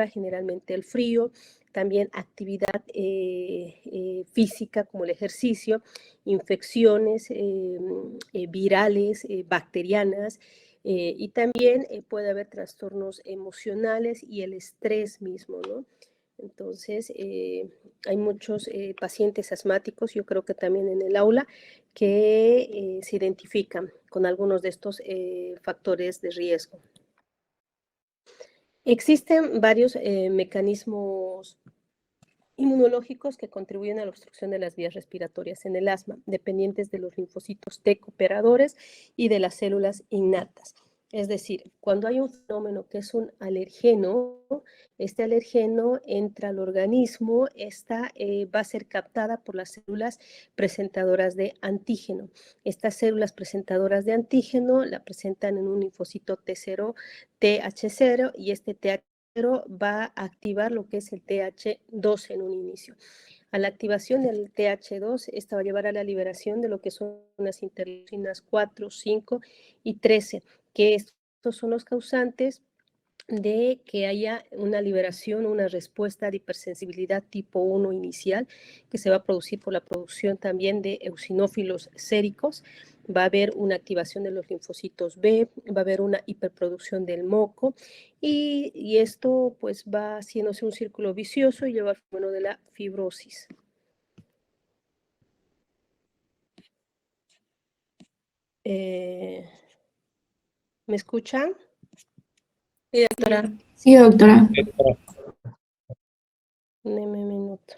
generalmente el frío, también actividad física como el ejercicio, infecciones virales, bacterianas, y también puede haber trastornos emocionales y el estrés mismo, ¿no? Entonces, hay muchos pacientes asmáticos, yo creo que también en el aula, que se identifican con algunos de estos factores de riesgo. Existen varios mecanismos inmunológicos que contribuyen a la obstrucción de las vías respiratorias en el asma, dependientes de los linfocitos T cooperadores y de las células innatas. Es decir, cuando hay un fenómeno que es un alergeno, este alergeno entra al organismo, esta va a ser captada por las células presentadoras de antígeno. Estas células presentadoras de antígeno la presentan en un linfocito T0, TH0, y este TH0 va a activar lo que es el TH2 en un inicio. A la activación del TH2, esta va a llevar a la liberación de lo que son las interleucinas 4, 5 y 13, que estos son los causantes de que haya una liberación, una respuesta de hipersensibilidad tipo 1 inicial, que se va a producir por la producción también de eosinófilos séricos. Va a haber una activación de los linfocitos B, va a haber una hiperproducción del moco, y esto pues va haciéndose un círculo vicioso y lleva al fenómeno de la fibrosis. ¿Me escuchan? Sí, doctora. Sí, doctora. Deme un minuto.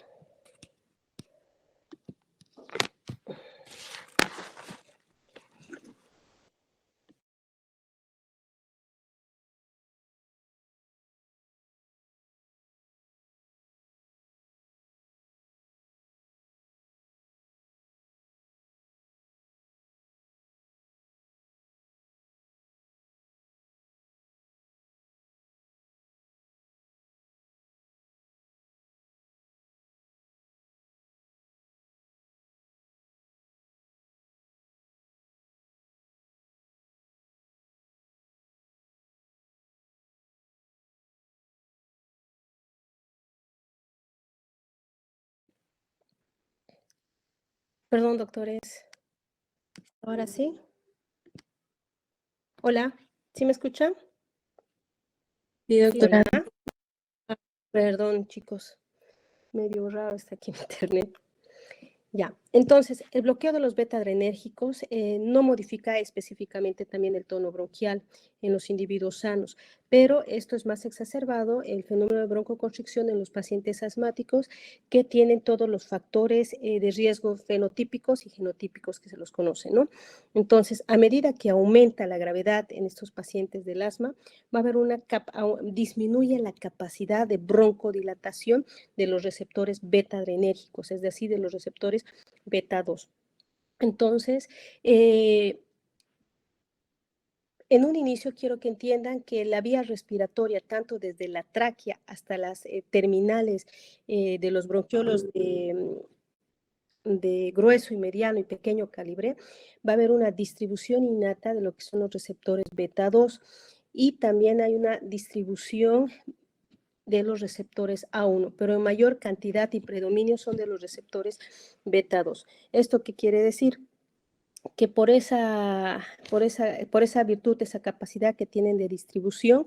Perdón, doctores. ¿Ahora sí? Hola, ¿sí me escuchan? Sí, doctora. Hola. Perdón, chicos. Medio raro está aquí en internet. Ya, entonces, el bloqueo de los beta-adrenérgicos no modifica específicamente también el tono bronquial en los individuos sanos, pero esto es más exacerbado, el fenómeno de broncoconstricción en los pacientes asmáticos que tienen todos los factores de riesgo fenotípicos y genotípicos que se los conocen, ¿no? Entonces, a medida que aumenta la gravedad en estos pacientes del asma, va a haber disminuye la capacidad de broncodilatación de los receptores beta-adrenérgicos, es decir, de los receptores beta 2. Entonces, en un inicio quiero que entiendan que la vía respiratoria, tanto desde la tráquea hasta las terminales de los bronquiolos de grueso y mediano y pequeño calibre, va a haber una distribución innata de lo que son los receptores beta 2, y también hay una distribución de los receptores A1, pero en mayor cantidad y predominio son de los receptores beta 2. ¿Esto qué quiere decir? Que por esa virtud, esa capacidad que tienen de distribución,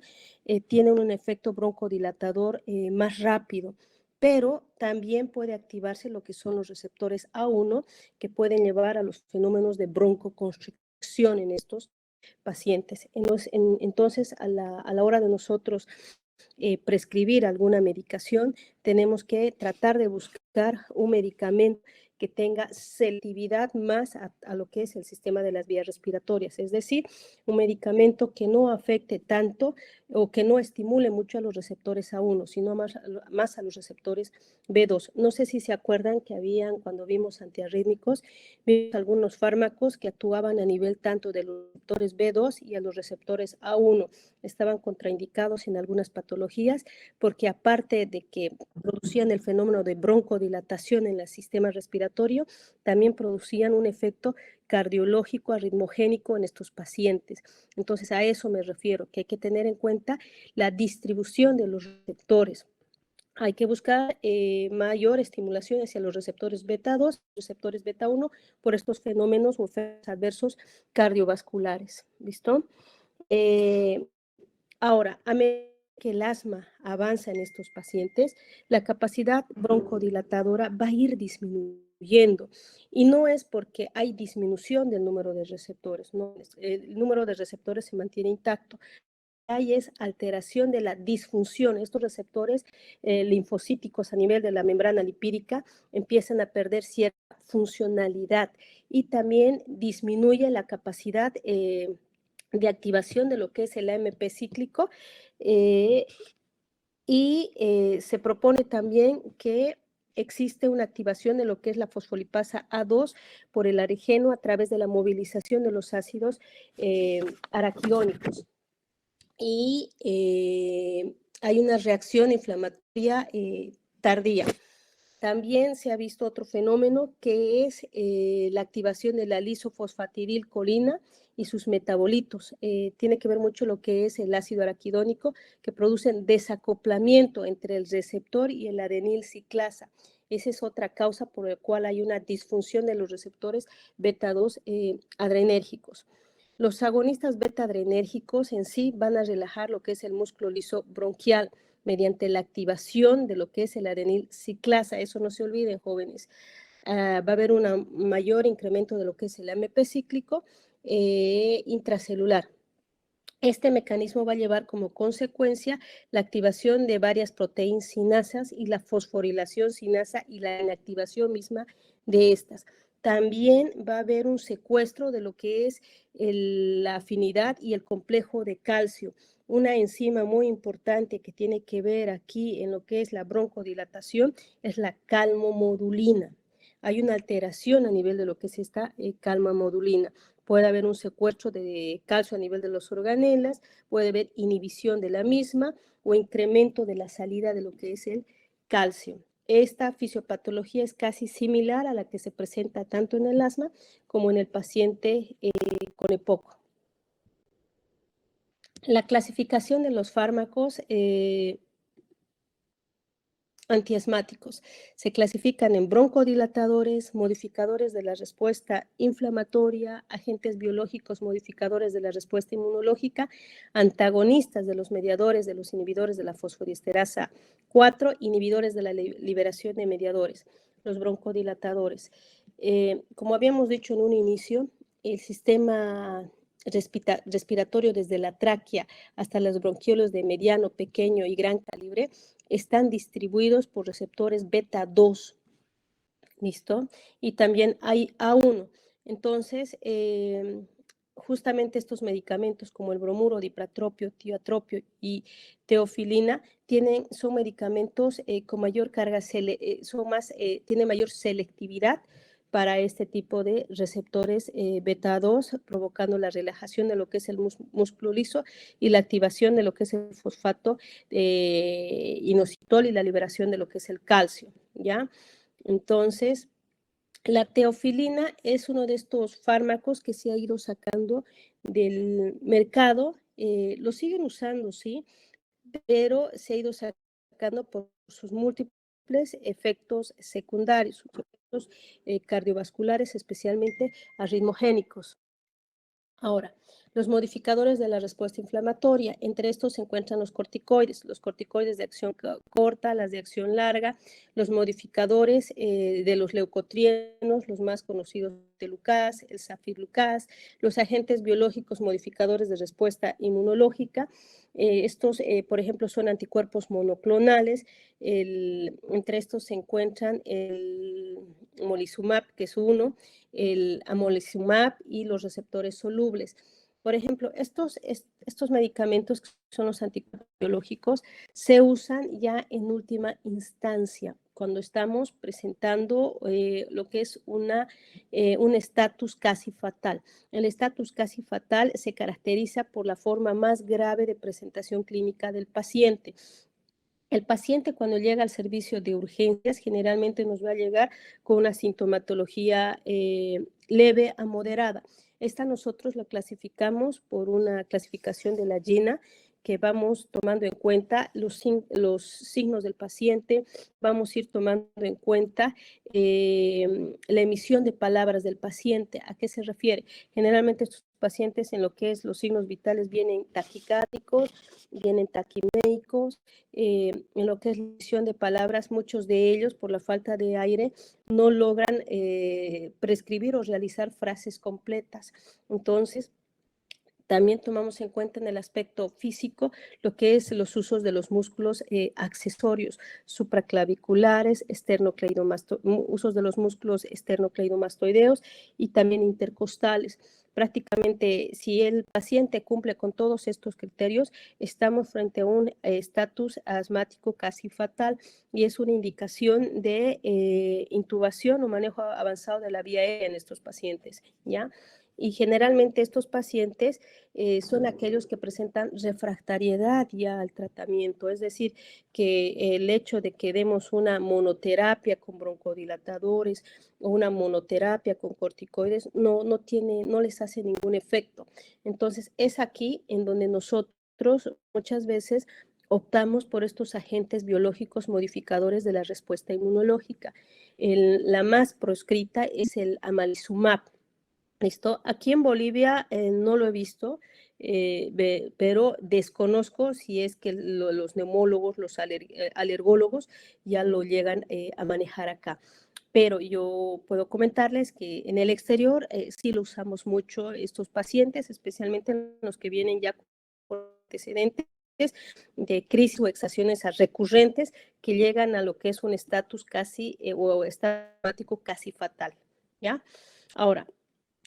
tienen un efecto broncodilatador más rápido, pero también puede activarse lo que son los receptores A1, que pueden llevar a los fenómenos de broncoconstricción en estos pacientes. Entonces, a la hora de nosotros prescribir alguna medicación, tenemos que tratar de buscar un medicamento que tenga selectividad más a lo que es el sistema de las vías respiratorias, es decir, un medicamento que no afecte tanto o que no estimule mucho a los receptores A1, sino más a los receptores B2. No sé si se acuerdan que habían, cuando vimos antiarrítmicos, vimos algunos fármacos que actuaban a nivel tanto de los receptores B2 y a los receptores A1. Estaban contraindicados en algunas patologías porque aparte de que producían el fenómeno de broncodilatación en el sistema respiratorio, respiratorio, también producían un efecto cardiológico, arritmogénico en estos pacientes. Entonces, a eso me refiero, que hay que tener en cuenta la distribución de los receptores. Hay que buscar mayor estimulación hacia los receptores beta 2, receptores beta 1, por estos fenómenos o efectos adversos cardiovasculares. ¿Listo? Ahora, a medida que el asma avanza en estos pacientes, la capacidad broncodilatadora va a ir disminuyendo. Y no es porque hay disminución del número de receptores, no, el número de receptores se mantiene intacto. Hay es alteración de la disfunción. Estos receptores linfocíticos a nivel de la membrana lipídica empiezan a perder cierta funcionalidad y también disminuye la capacidad de activación de lo que es el AMP cíclico y se propone también que existe una activación de lo que es la fosfolipasa A2 por el aregeno a través de la movilización de los ácidos araquidónicos. Y hay una reacción inflamatoria tardía. También se ha visto otro fenómeno que es la activación de la lisofosfatidilcolina y sus metabolitos. Tiene que ver mucho lo que es el ácido araquidónico, que producen desacoplamiento entre el receptor y el adenil ciclasa. Esa es otra causa por la cual hay una disfunción de los receptores beta 2 adrenérgicos. Los agonistas beta-adrenérgicos en sí van a relajar lo que es el músculo liso bronquial mediante la activación de lo que es el adenil ciclasa. Eso no se olviden, jóvenes. Va a haber un mayor incremento de lo que es el AMP cíclico intracelular. Este mecanismo va a llevar como consecuencia la activación de varias proteínas sinasas y la fosforilación sinasa y la inactivación misma de estas. También va a haber un secuestro de lo que es la afinidad y el complejo de calcio, una enzima muy importante que tiene que ver aquí en lo que es la broncodilatación es la calmomodulina. Hay una alteración a nivel de lo que es esta calmomodulina. Puede haber un secuestro de calcio a nivel de los organelas, puede haber inhibición de la misma o incremento de la salida de lo que es el calcio. Esta fisiopatología es casi similar a la que se presenta tanto en el asma como en el paciente con EPOC. La clasificación de los fármacos antiasmáticos se clasifican en broncodilatadores, modificadores de la respuesta inflamatoria, agentes biológicos modificadores de la respuesta inmunológica, antagonistas de los mediadores, de los inhibidores de la fosfodiesterasa 4, inhibidores de la liberación de mediadores, los broncodilatadores. Como habíamos dicho en un inicio, el sistema respiratorio desde la tráquea hasta los bronquiolos de mediano, pequeño y gran calibre están distribuidos por receptores beta 2, ¿listo? Y también hay A1. Entonces, justamente estos medicamentos como el bromuro, dipratropio, tiotropio y teofilina son medicamentos con mayor carga, tienen mayor selectividad para este tipo de receptores beta 2, provocando la relajación de lo que es el músculo liso y la activación de lo que es el fosfato inositol y la liberación de lo que es el calcio, ¿ya? Entonces, la teofilina es uno de estos fármacos que se ha ido sacando del mercado, lo siguen usando, sí, pero se ha ido sacando por sus múltiples efectos secundarios, sus efectos cardiovasculares, especialmente arritmogénicos. Ahora, los modificadores de la respuesta inflamatoria, entre estos se encuentran los corticoides de acción corta, las de acción larga, los modificadores de los leucotrienos, los más conocidos telucas, el safirlucas, los agentes biológicos modificadores de respuesta inmunológica. Estos, por ejemplo, son anticuerpos monoclonales. Entre estos se encuentran el molizumab, que es uno, el amolizumab y los receptores solubles. Por ejemplo, estos medicamentos, que son los anticuerpos biológicos, se usan ya en última instancia, cuando estamos presentando lo que es un estatus casi fatal. El estatus casi fatal se caracteriza por la forma más grave de presentación clínica del paciente. El paciente cuando llega al servicio de urgencias generalmente nos va a llegar con una sintomatología leve a moderada. Esta nosotros la clasificamos por una clasificación de la GINA, que vamos tomando en cuenta los signos del paciente, vamos a ir tomando en cuenta la emisión de palabras del paciente. ¿A qué se refiere? Generalmente estos pacientes en lo que es los signos vitales vienen taquicárdicos, vienen taquiméicos, en lo que es la emisión de palabras, muchos de ellos por la falta de aire no logran prescribir o realizar frases completas. Entonces, también tomamos en cuenta en el aspecto físico lo que es los usos de los músculos accesorios, supraclaviculares, usos de los músculos esternocleidomastoideos y también intercostales. Prácticamente, si el paciente cumple con todos estos criterios, estamos frente a un estatus asmático casi fatal y es una indicación de intubación o manejo avanzado de la vía aérea en estos pacientes, ¿ya? Y generalmente estos pacientes son aquellos que presentan refractariedad ya al tratamiento, es decir, que el hecho de que demos una monoterapia con broncodilatadores o una monoterapia con corticoides no les hace ningún efecto. Entonces, es aquí en donde nosotros muchas veces optamos por estos agentes biológicos modificadores de la respuesta inmunológica. La más proscrita es el amalizumab. ¿Listo? Aquí en Bolivia no lo he visto, pero desconozco si es que los neumólogos, los alergólogos ya lo llegan a manejar acá. Pero yo puedo comentarles que en el exterior sí lo usamos mucho estos pacientes, especialmente los que vienen ya con antecedentes de crisis o exacciones recurrentes que llegan a lo que es un estatus casi o estático casi fatal, ¿ya? Ahora,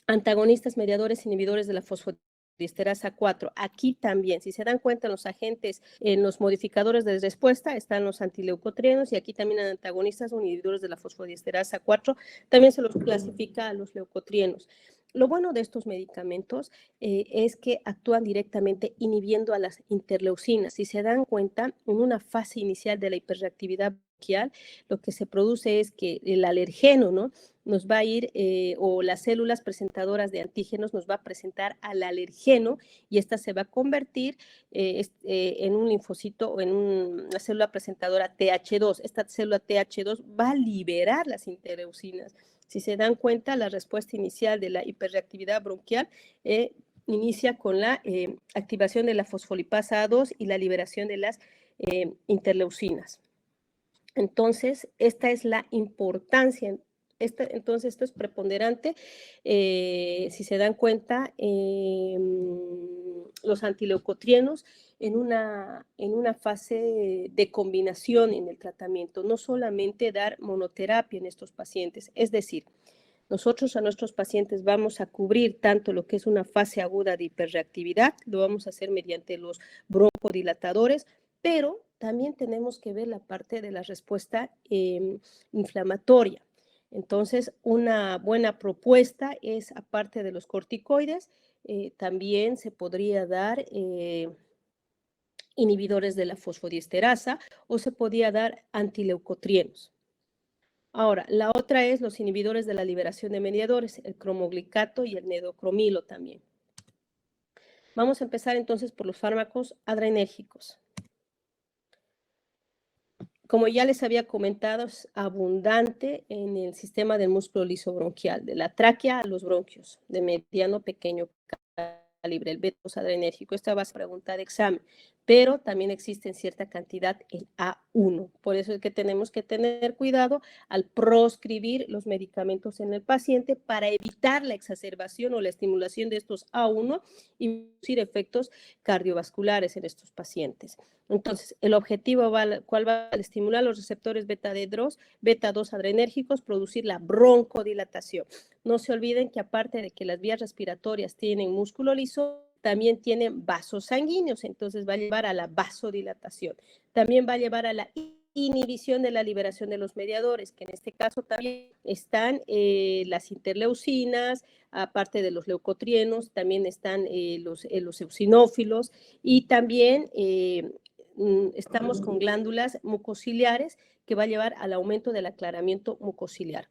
antagonistas, mediadores, inhibidores de la fosfodiesterasa 4. Aquí también, si se dan cuenta, los agentes, en los modificadores de respuesta están los antileucotrienos y aquí también antagonistas o inhibidores de la fosfodiesterasa 4. También se los clasifica a los leucotrienos. Lo bueno de estos medicamentos es que actúan directamente inhibiendo a las interleucinas. Si se dan cuenta, en una fase inicial de la hiperreactividad bronquial, lo que se produce es que el alergeno, ¿no?, nos va a ir, o las células presentadoras de antígenos nos va a presentar al alergeno y esta se va a convertir en un linfocito o en una célula presentadora TH2. Esta célula TH2 va a liberar las interleucinas. Si se dan cuenta, la respuesta inicial de la hiperreactividad bronquial inicia con la activación de la fosfolipasa A2 y la liberación de las interleucinas. Entonces, esta es la importancia. Entonces, esto es preponderante. Si se dan cuenta, los antileucotrienos en una fase de combinación en el tratamiento, no solamente dar monoterapia en estos pacientes, es decir, nosotros a nuestros pacientes vamos a cubrir tanto lo que es una fase aguda de hiperreactividad, lo vamos a hacer mediante los broncodilatadores, pero también tenemos que ver la parte de la respuesta inflamatoria. Entonces, una buena propuesta es, aparte de los corticoides, también se podría dar inhibidores de la fosfodiesterasa o se podía dar antileucotrienos. Ahora, la otra es los inhibidores de la liberación de mediadores, el cromoglicato y el nedocromilo también. Vamos a empezar entonces por los fármacos adrenérgicos. Como ya les había comentado, es abundante en el sistema del músculo lisobronquial, de la tráquea a los bronquios, de mediano pequeño calibre, el beta-2 adrenérgico. Esta va a ser pregunta de examen, pero también existe en cierta cantidad el A1. Por eso es que tenemos que tener cuidado al proscribir los medicamentos en el paciente para evitar la exacerbación o la estimulación de estos A1 y producir efectos cardiovasculares en estos pacientes. Entonces, el objetivo, ¿cuál va a estimular los receptores beta-2 adrenérgicos, producir la broncodilatación? No se olviden que aparte de que las vías respiratorias tienen músculo liso, también tienen vasos sanguíneos, entonces va a llevar a la vasodilatación. También va a llevar a la inhibición de la liberación de los mediadores, que en este caso también están las interleucinas, aparte de los leucotrienos, también están los eosinófilos y también estamos con glándulas mucociliares que va a llevar al aumento del aclaramiento mucociliar.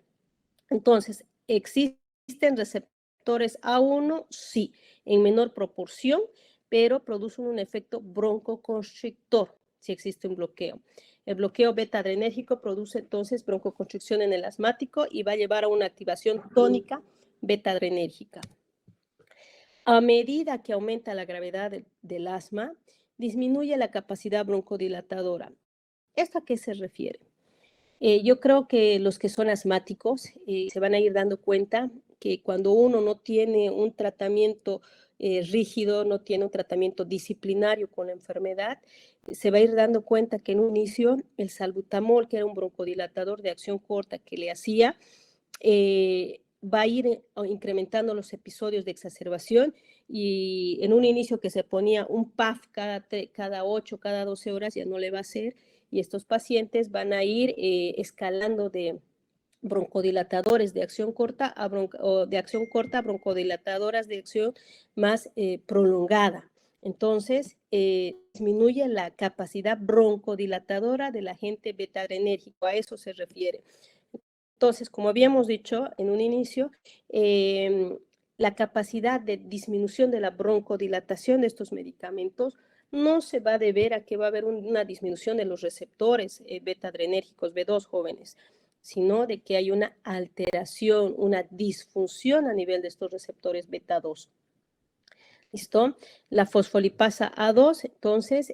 Entonces, ¿existen receptores A1? Sí, en menor proporción, pero producen un efecto broncoconstrictor si existe un bloqueo. El bloqueo beta-adrenérgico produce entonces broncoconstricción en el asmático y va a llevar a una activación tónica beta-adrenérgica. A medida que aumenta la gravedad del asma, disminuye la capacidad broncodilatadora. ¿Esto a qué se refiere? Yo creo que los que son asmáticos se van a ir dando cuenta que cuando uno no tiene un tratamiento rígido, no tiene un tratamiento disciplinario con la enfermedad, se va a ir dando cuenta que en un inicio el salbutamol, que era un broncodilatador de acción corta que le hacía, va a ir incrementando los episodios de exacerbación y en un inicio que se ponía un PAF cada 8, cada 12 horas, ya no le va a hacer y estos pacientes van a ir escalando de broncodilatadores de acción corta a broncodilatadoras de acción más prolongada. Entonces, disminuye la capacidad broncodilatadora del agente beta-adrenérgico, a eso se refiere. Entonces, como habíamos dicho en un inicio, la capacidad de disminución de la broncodilatación de estos medicamentos no se va a deber a que va a haber una disminución de los receptores beta-adrenérgicos B2 jóvenes, sino de que hay una alteración, una disfunción a nivel de estos receptores beta-2. ¿Listo? La fosfolipasa A2, entonces,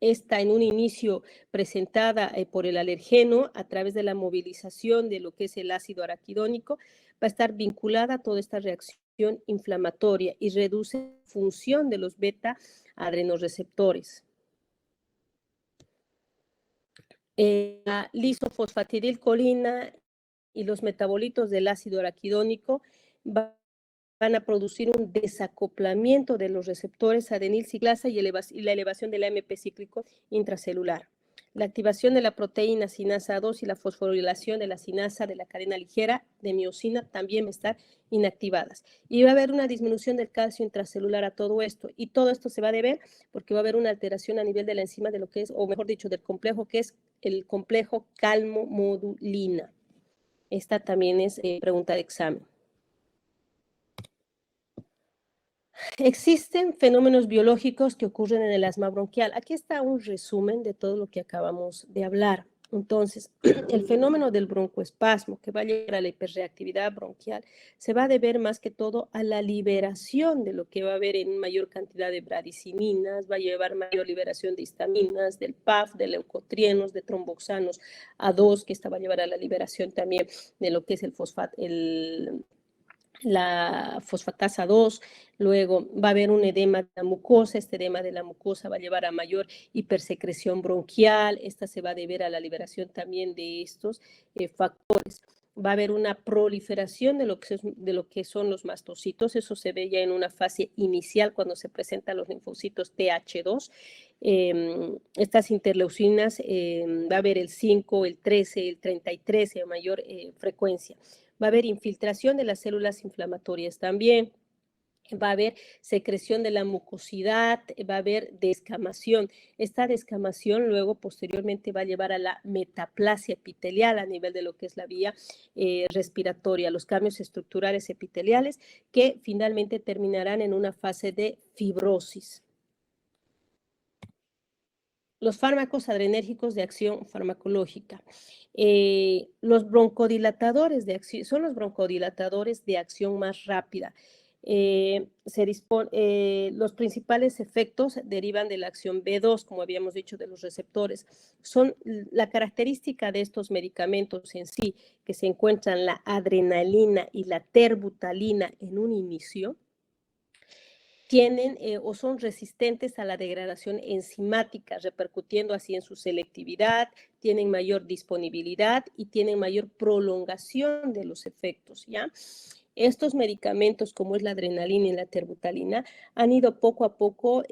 está en un inicio presentada por el alergeno a través de la movilización de lo que es el ácido araquidónico, va a estar vinculada a toda esta reacción inflamatoria y reduce la función de los beta-adrenoreceptores. La lisofosfatidilcolina y los metabolitos del ácido araquidónico van a producir un desacoplamiento de los receptores adenil ciclasa y la elevación del AMP cíclico intracelular. La activación de la proteína sinasa 2 y la fosforilación de la sinasa de la cadena ligera de miosina también va a estar inactivadas. Y va a haber una disminución del calcio intracelular a todo esto. Y todo esto se va a deber porque va a haber una alteración a nivel de la enzima de lo que es, o mejor dicho, del complejo que es el complejo calmomodulina. Esta también es pregunta de examen. Existen fenómenos biológicos que ocurren en el asma bronquial. Aquí está un resumen de todo lo que acabamos de hablar. Entonces, el fenómeno del broncoespasmo que va a llegar a la hiperreactividad bronquial se va a deber más que todo a la liberación de lo que va a haber en mayor cantidad de bradicininas, va a llevar mayor liberación de histaminas, del PAF, de leucotrienos, de tromboxanos A2, que esta va a llevar a la liberación también de lo que es la fosfatasa 2, luego va a haber un edema de la mucosa, este edema de la mucosa va a llevar a mayor hipersecreción bronquial, esta se va a deber a la liberación también de estos factores. Va a haber una proliferación de lo que son los mastocitos, eso se ve ya en una fase inicial cuando se presentan los linfocitos TH2. Estas interleucinas, va a haber el 5, el 13, el 33 a mayor frecuencia. Va a haber infiltración de las células inflamatorias también. Va a haber secreción de la mucosidad, va a haber descamación. Esta descamación luego posteriormente va a llevar a la metaplasia epitelial a nivel de lo que es la vía respiratoria, los cambios estructurales epiteliales que finalmente terminarán en una fase de fibrosis. Los fármacos adrenérgicos de acción farmacológica. Los broncodilatadores de acción son los broncodilatadores de acción más rápida. Los principales efectos derivan de la acción B2, como habíamos dicho, de los receptores. Son la característica de estos medicamentos en sí, que se encuentran la adrenalina y la terbutalina en un inicio, tienen o son resistentes a la degradación enzimática, repercutiendo así en su selectividad, tienen mayor disponibilidad y tienen mayor prolongación de los efectos, ¿ya? Estos medicamentos, como es la adrenalina y la terbutalina, han ido poco a poco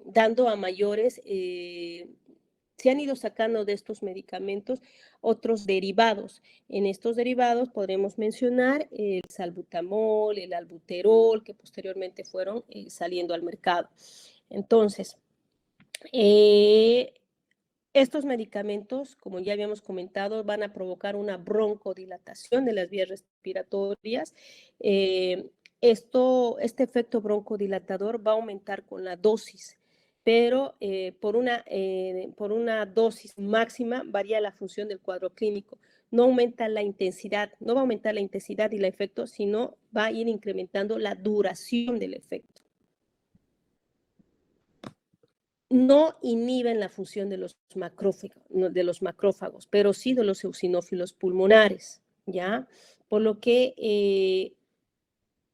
dando a mayores, se han ido sacando de estos medicamentos otros derivados. En estos derivados podremos mencionar el salbutamol, el albuterol, que posteriormente fueron saliendo al mercado. Entonces, Estos medicamentos, como ya habíamos comentado, van a provocar una broncodilatación de las vías respiratorias. Este efecto broncodilatador va a aumentar con la dosis, pero por una dosis máxima varía la función del cuadro clínico. No aumenta la intensidad, no va a aumentar la intensidad y el efecto, sino va a ir incrementando la duración del efecto. No inhiben la función de los macrófagos, pero sí de los eosinófilos pulmonares, ¿ya? Por lo que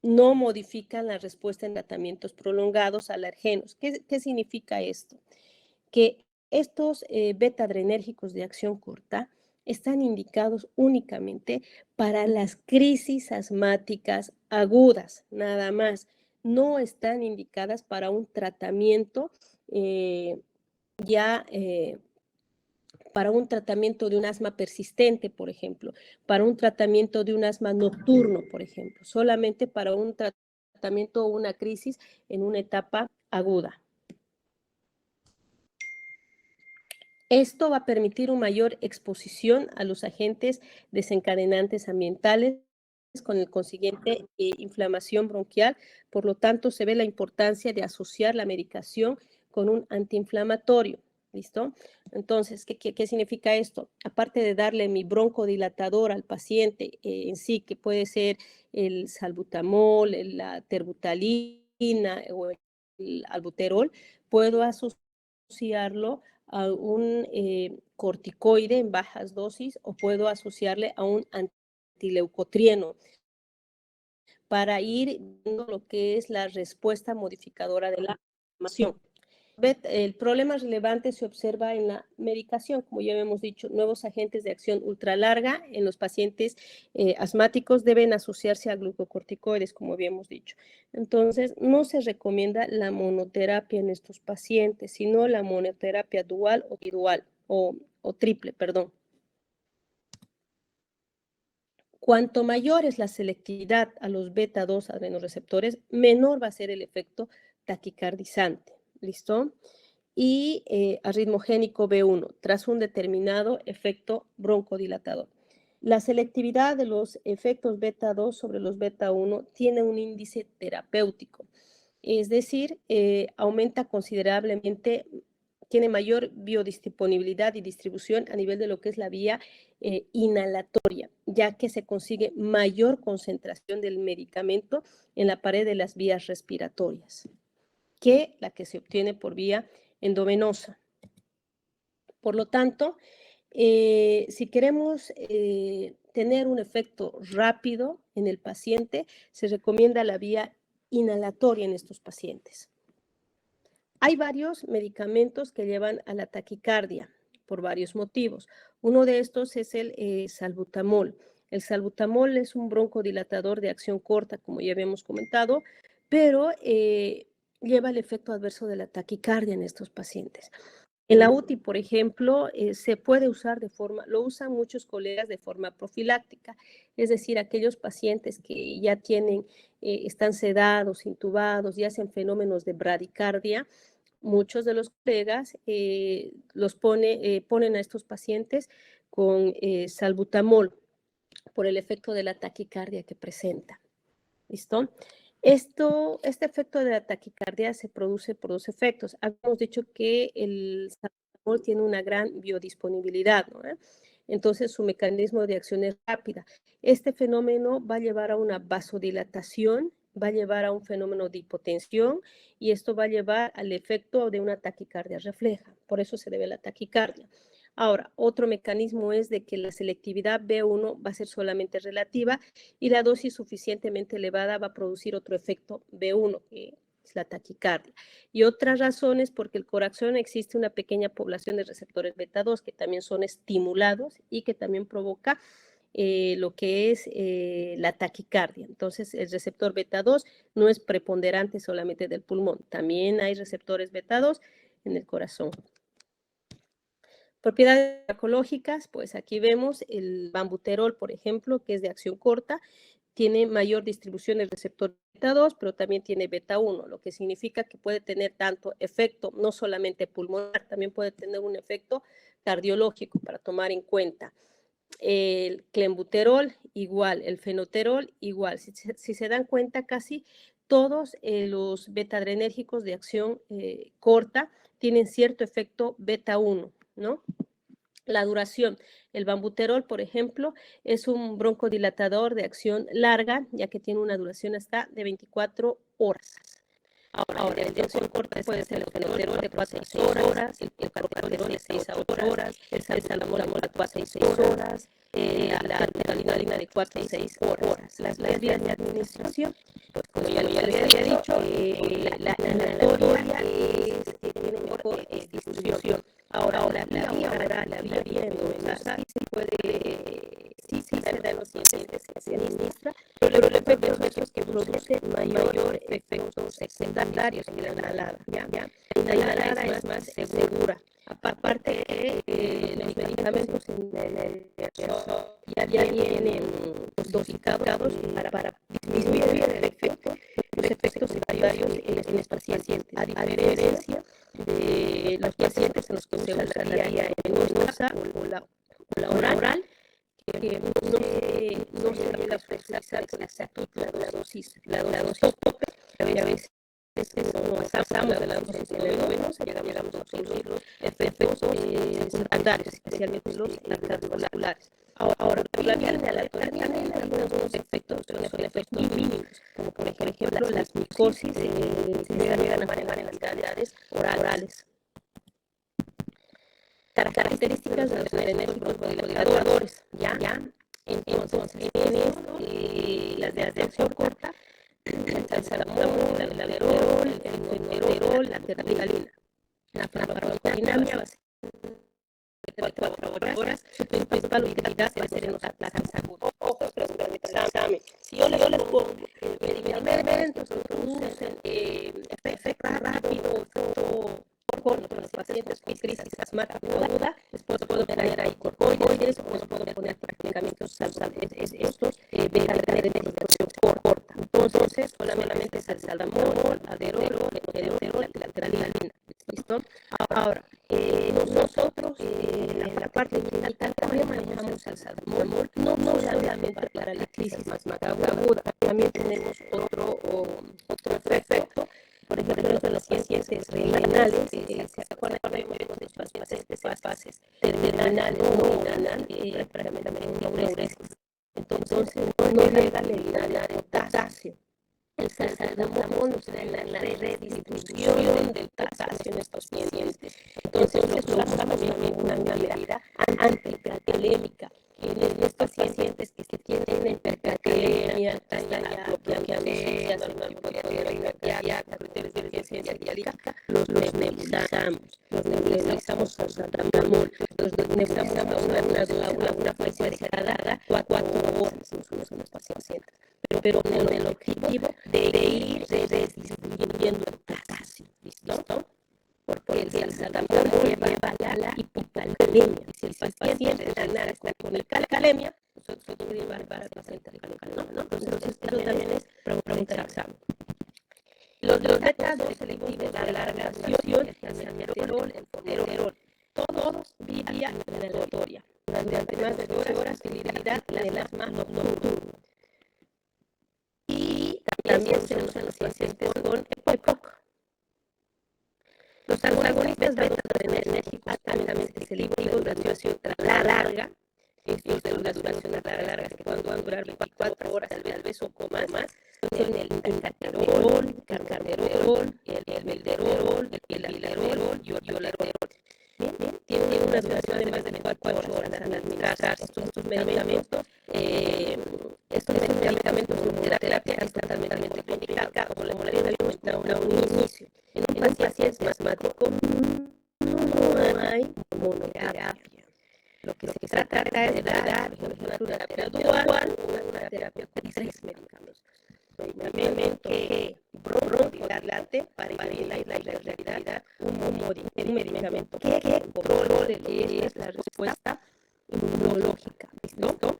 no modifican la respuesta en tratamientos prolongados alergenos. ¿Qué significa esto? Que estos beta-adrenérgicos de acción corta están indicados únicamente para las crisis asmáticas agudas, nada más. No están indicadas para un tratamiento para un tratamiento de un asma persistente, por ejemplo, para un tratamiento de un asma nocturno, por ejemplo, solamente para un tratamiento o una crisis en una etapa aguda. Esto va a permitir una mayor exposición a los agentes desencadenantes ambientales con el consiguiente inflamación bronquial. Por lo tanto, se ve la importancia de asociar la medicación con un antiinflamatorio. ¿Listo? Entonces, ¿qué significa esto? Aparte de darle mi broncodilatador al paciente en sí, que puede ser el salbutamol, la terbutalina o el albuterol, puedo asociarlo a un corticoide en bajas dosis o puedo asociarle a un antileucotrieno para ir viendo lo que es la respuesta modificadora de la inflamación. El problema relevante se observa en la medicación, como ya hemos dicho, nuevos agentes de acción ultralarga en los pacientes asmáticos deben asociarse a glucocorticoides, como habíamos dicho. Entonces, no se recomienda la monoterapia en estos pacientes, sino la monoterapia dual o bidual o triple, perdón. Cuanto mayor es la selectividad a los beta-2 adrenoreceptores, menor va a ser el efecto taquicardizante. ¿Listo? Y arritmogénico B1, tras un determinado efecto broncodilatador. La selectividad de los efectos beta-2 sobre los beta-1 tiene un índice terapéutico, es decir, aumenta considerablemente, tiene mayor biodisponibilidad y distribución a nivel de lo que es la vía inhalatoria, ya que se consigue mayor concentración del medicamento en la pared de las vías respiratorias que la que se obtiene por vía endovenosa. Por lo tanto, si queremos tener un efecto rápido en el paciente, se recomienda la vía inhalatoria en estos pacientes. Hay varios medicamentos que llevan a la taquicardia por varios motivos. Uno de estos es el salbutamol. El salbutamol es un broncodilatador de acción corta, como ya habíamos comentado, pero lleva el efecto adverso de la taquicardia en estos pacientes. En la UTI, por ejemplo, se puede usar lo usan muchos colegas de forma profiláctica, es decir, aquellos pacientes que ya están sedados, intubados, ya hacen fenómenos de bradicardia. Muchos de los colegas ponen a estos pacientes con salbutamol por el efecto de la taquicardia que presenta. ¿Listo? Este efecto de la taquicardia se produce por dos efectos. Habíamos dicho que el salbutamol tiene una gran biodisponibilidad, ¿no? Entonces su mecanismo de acción es rápida. Este fenómeno va a llevar a una vasodilatación, va a llevar a un fenómeno de hipotensión y esto va a llevar al efecto de una taquicardia refleja. Por eso se debe a la taquicardia. Ahora, otro mecanismo es de que la selectividad B1 va a ser solamente relativa y la dosis suficientemente elevada va a producir otro efecto B1, que es la taquicardia. Y otra razón es porque el corazón existe una pequeña población de receptores beta-2 que también son estimulados y que también provoca lo que es la taquicardia. Entonces, el receptor beta-2 no es preponderante solamente del pulmón, también hay receptores beta-2 en el corazón. Propiedades farmacológicas, pues aquí vemos el bambuterol, por ejemplo, que es de acción corta, tiene mayor distribución el receptor beta 2, pero también tiene beta 1, lo que significa que puede tener tanto efecto, no solamente pulmonar, también puede tener un efecto cardiológico para tomar en cuenta. El clenbuterol igual, el fenoterol igual. Si se dan cuenta, casi todos los beta-adrenérgicos de acción corta tienen cierto efecto beta 1, ¿no? La duración, el bambuterol, por ejemplo, es un broncodilatador de acción larga, ya que tiene una duración hasta de 24 horas. Ahora, el de acción corta puede ser el fenoterol de 4 a 6 horas, el carbapenem de 6 a 8 horas, el salbutamol de 4 a 6 horas, la adrenalina de 4 a 6 horas. Las vías de administración, pues como ya les había dicho, la inhalatoria tiene mejor distribución. Ahora, la vía oral, la vía endovenosa, sí se da en los pacientes que se administra, pero el efecto es que produce mayor efectos secundarios que la inhalada. La inhalada es más segura. Aparte, los medicamentos en el ya vienen dosificados para disminuir el efecto, los efectos secundarios en los pacientes, a diferencia de los pacientes en los que se usa la vía endovenosa o la oral, que no se llega a precisar con exactitud la dosis tope, que a veces no pasamos de la dosis endovenosa, llegamos a producir los efectos secundarios, especialmente los cardiovasculares. Ahora, la vía inhalatoria tiene algunos efectos, pero son efectos mínimos, como por ejemplo la micosis se llegan a manejar en las cavidades orales. Características de los adrenérgicos vasodilatadores, ¿ya? Entonces, tienen las de acción corta, el salbutamol, el aldosterol, el fenoterol, la terpitalina. La farmacodinámica va a ser de 4 horas. Su principal utilidad va a ser en los ataques agudos. Ojo, examen. Si yo les pongo medicamentos que producen efecto rápido, efecto con los pacientes con crisis asmática aguda, después puedo poner ahí corticoides, después puedo poner prácticamente estos beta-adrenérgicos de acción corta. Entonces, solamente es el salbutamol, aldosterol, fenoterol, la terpitalina. ¿Listo? Ahora, nosotros en la parte clínica también manejamos el salbutamol, no solamente para la crisis asmática aguda, también tenemos otro efecto. Por ejemplo, en las pacientes renales, ¿se acuerdan que hemos dicho las fases terminales no inhalan prácticamente una uresis? Entonces, no llega la eliminar el potasio. El salbutamol nos da la redistribución del potasio en estos pacientes. Entonces, lo usamos también una medida antihipercalémica. En estos pacientes que tienen hipercalemia, están ya bloqueando los nebulizamos con salbutamol, los nebulizamos a una frecuencia dada 4 horas en los pacientes, pero con el objetivo de ir disminuyendo el potasio, ¿listo? Porque el salbutamol lleva a la hipocalemia. Si el paciente renal está con hipercalemia, nosotros podemos llevar para el paciente renal, ¿no? Entonces, eso también es preguntar examen. Los beta 2 selectivos de larga acción, el salmeterol, el formoterol, todos vía inhalatoria. Durante más de 12 horas de debilidad del asma nocturno. Y también se usan los pacientes con EPOC. Los antagonistas beta-adrenérgicos altamente selectivos de duración larga, estos de una duración larga que pueden durar 24 horas, tal vez un poco más, son el encaterol, el carbapenem, el melderol, el aldosterol y el aldosterol. Bien, tienen una duración de más de 24 horas al administrarse. Estos medicamentos son una terapia que es totalmente complicada, como la modalidad de un inicio. En un paciente asmático no hay monoterapia. Lo que se trata es de dar una terapia dual, una terapia con 3 medicamentos. Medicamento que broncolate para ir la irregularidad, un medicamento que controle que es la respuesta inmunológica. ¿Listo?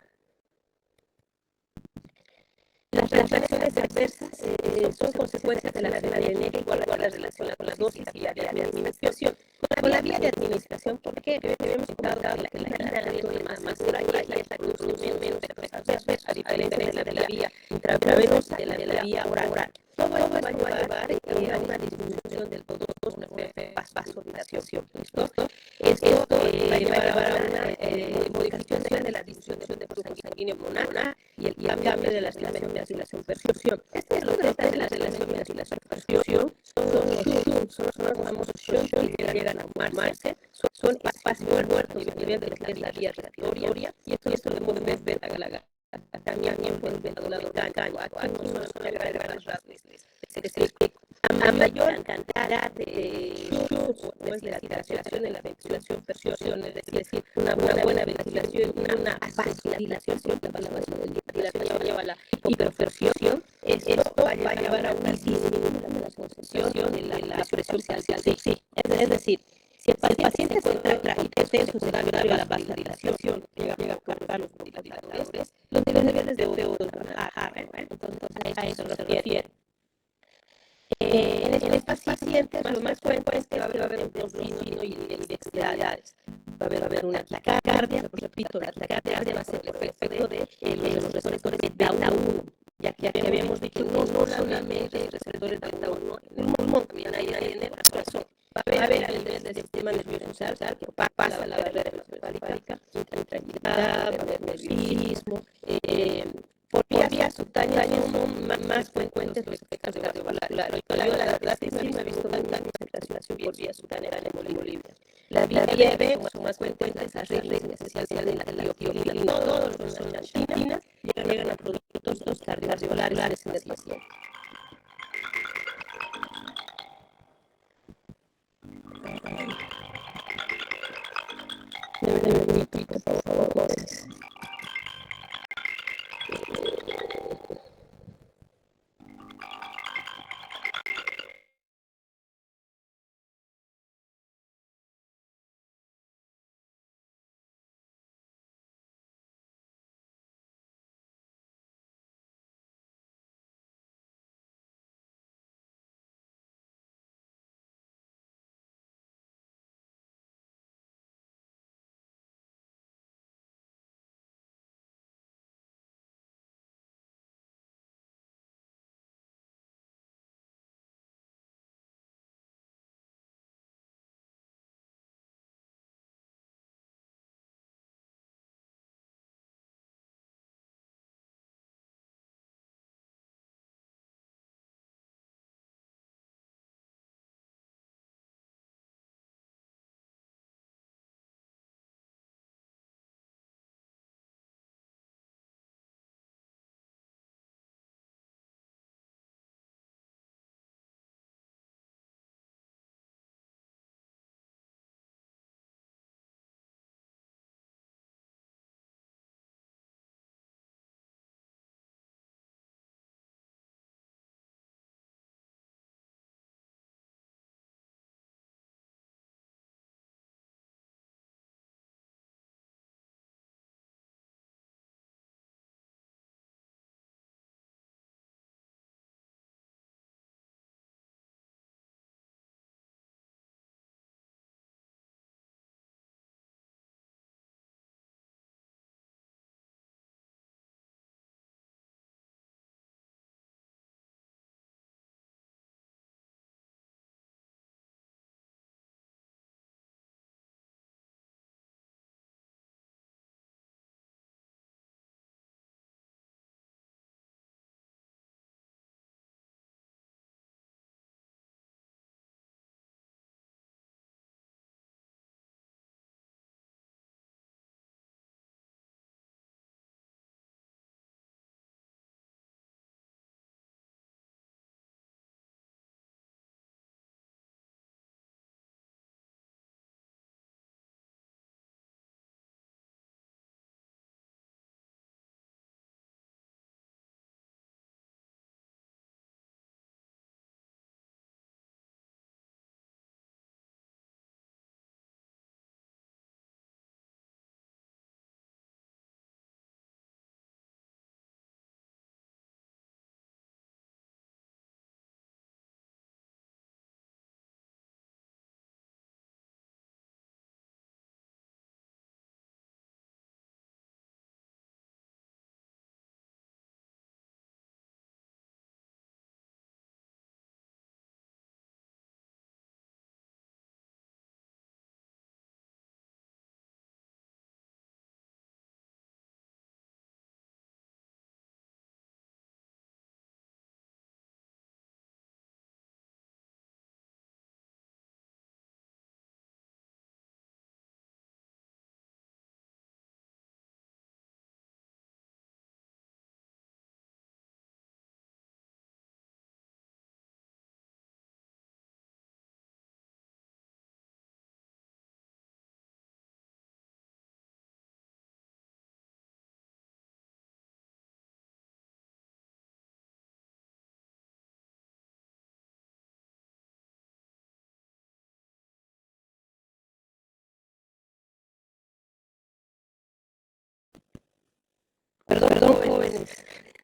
Las reacciones adversas son consecuencias de la adenina igual a la relación con la dosis y la vía de administración. Con la vía de administración, ¿por qué? Habíamos comentado que la inhalación es más segura y es la que produce menos efectos adversos, a diferencia de la vía intravenosa y de la vía oral. Todo esto va a llevar a una disminución del todo una vasodilatación. Esto va a llevar a una modificación de la distribución de flujo sanguíneo pulmonar y el cambio de la relación-perfusión. Este es lo que trata de la relación-perfusión. Son los famosos shunts que llegan a formarse. Son espacios muertos a nivel de lo que es la vía respiratoria y esto lo podemos ver también por el ventilador mecánico. Aquí no son grandes rasgos. Se explica. A mayor cantidad de shunts o es la dilatación en la ventilación-perfusión, es decir, una buena ventilación, una vasodilatación, la lleva a la hiperperfusión. Esto va a llevar a una disminución de la concentración de la presión arterial. Sí. Es decir, si el paciente se encuentra hipertenso debido a la vasodilatación, llega a cargar los ventiladores, los niveles de O2 van a bajar. Entonces, a eso se refiere. En estos pacientes, lo más frecuente es que va a haber un tromboncino y de extremidades. Va a haber una taquicardia, repito, la taquicardia va a ser por efecto de los receptores beta-1, ya que habíamos dicho no solamente receptores beta-1 en el pulmón, también hay en el corazón. Va a haber a nivel del sistema nervioso central que pasa la barrera encefálica, intranquilidad, nerviosismo, por vías cutáneas son más frecuentes los efectos cardiovasculares. Yo la verdad sí me he visto tanta concentración por vías cutáneas en Bolivia. La vía B son más frecuentes las arritmias, especialmente la tiopiolina. Todos los angina llegan a productos cardiovasculares en el paciente. Deme un minutito, por favor.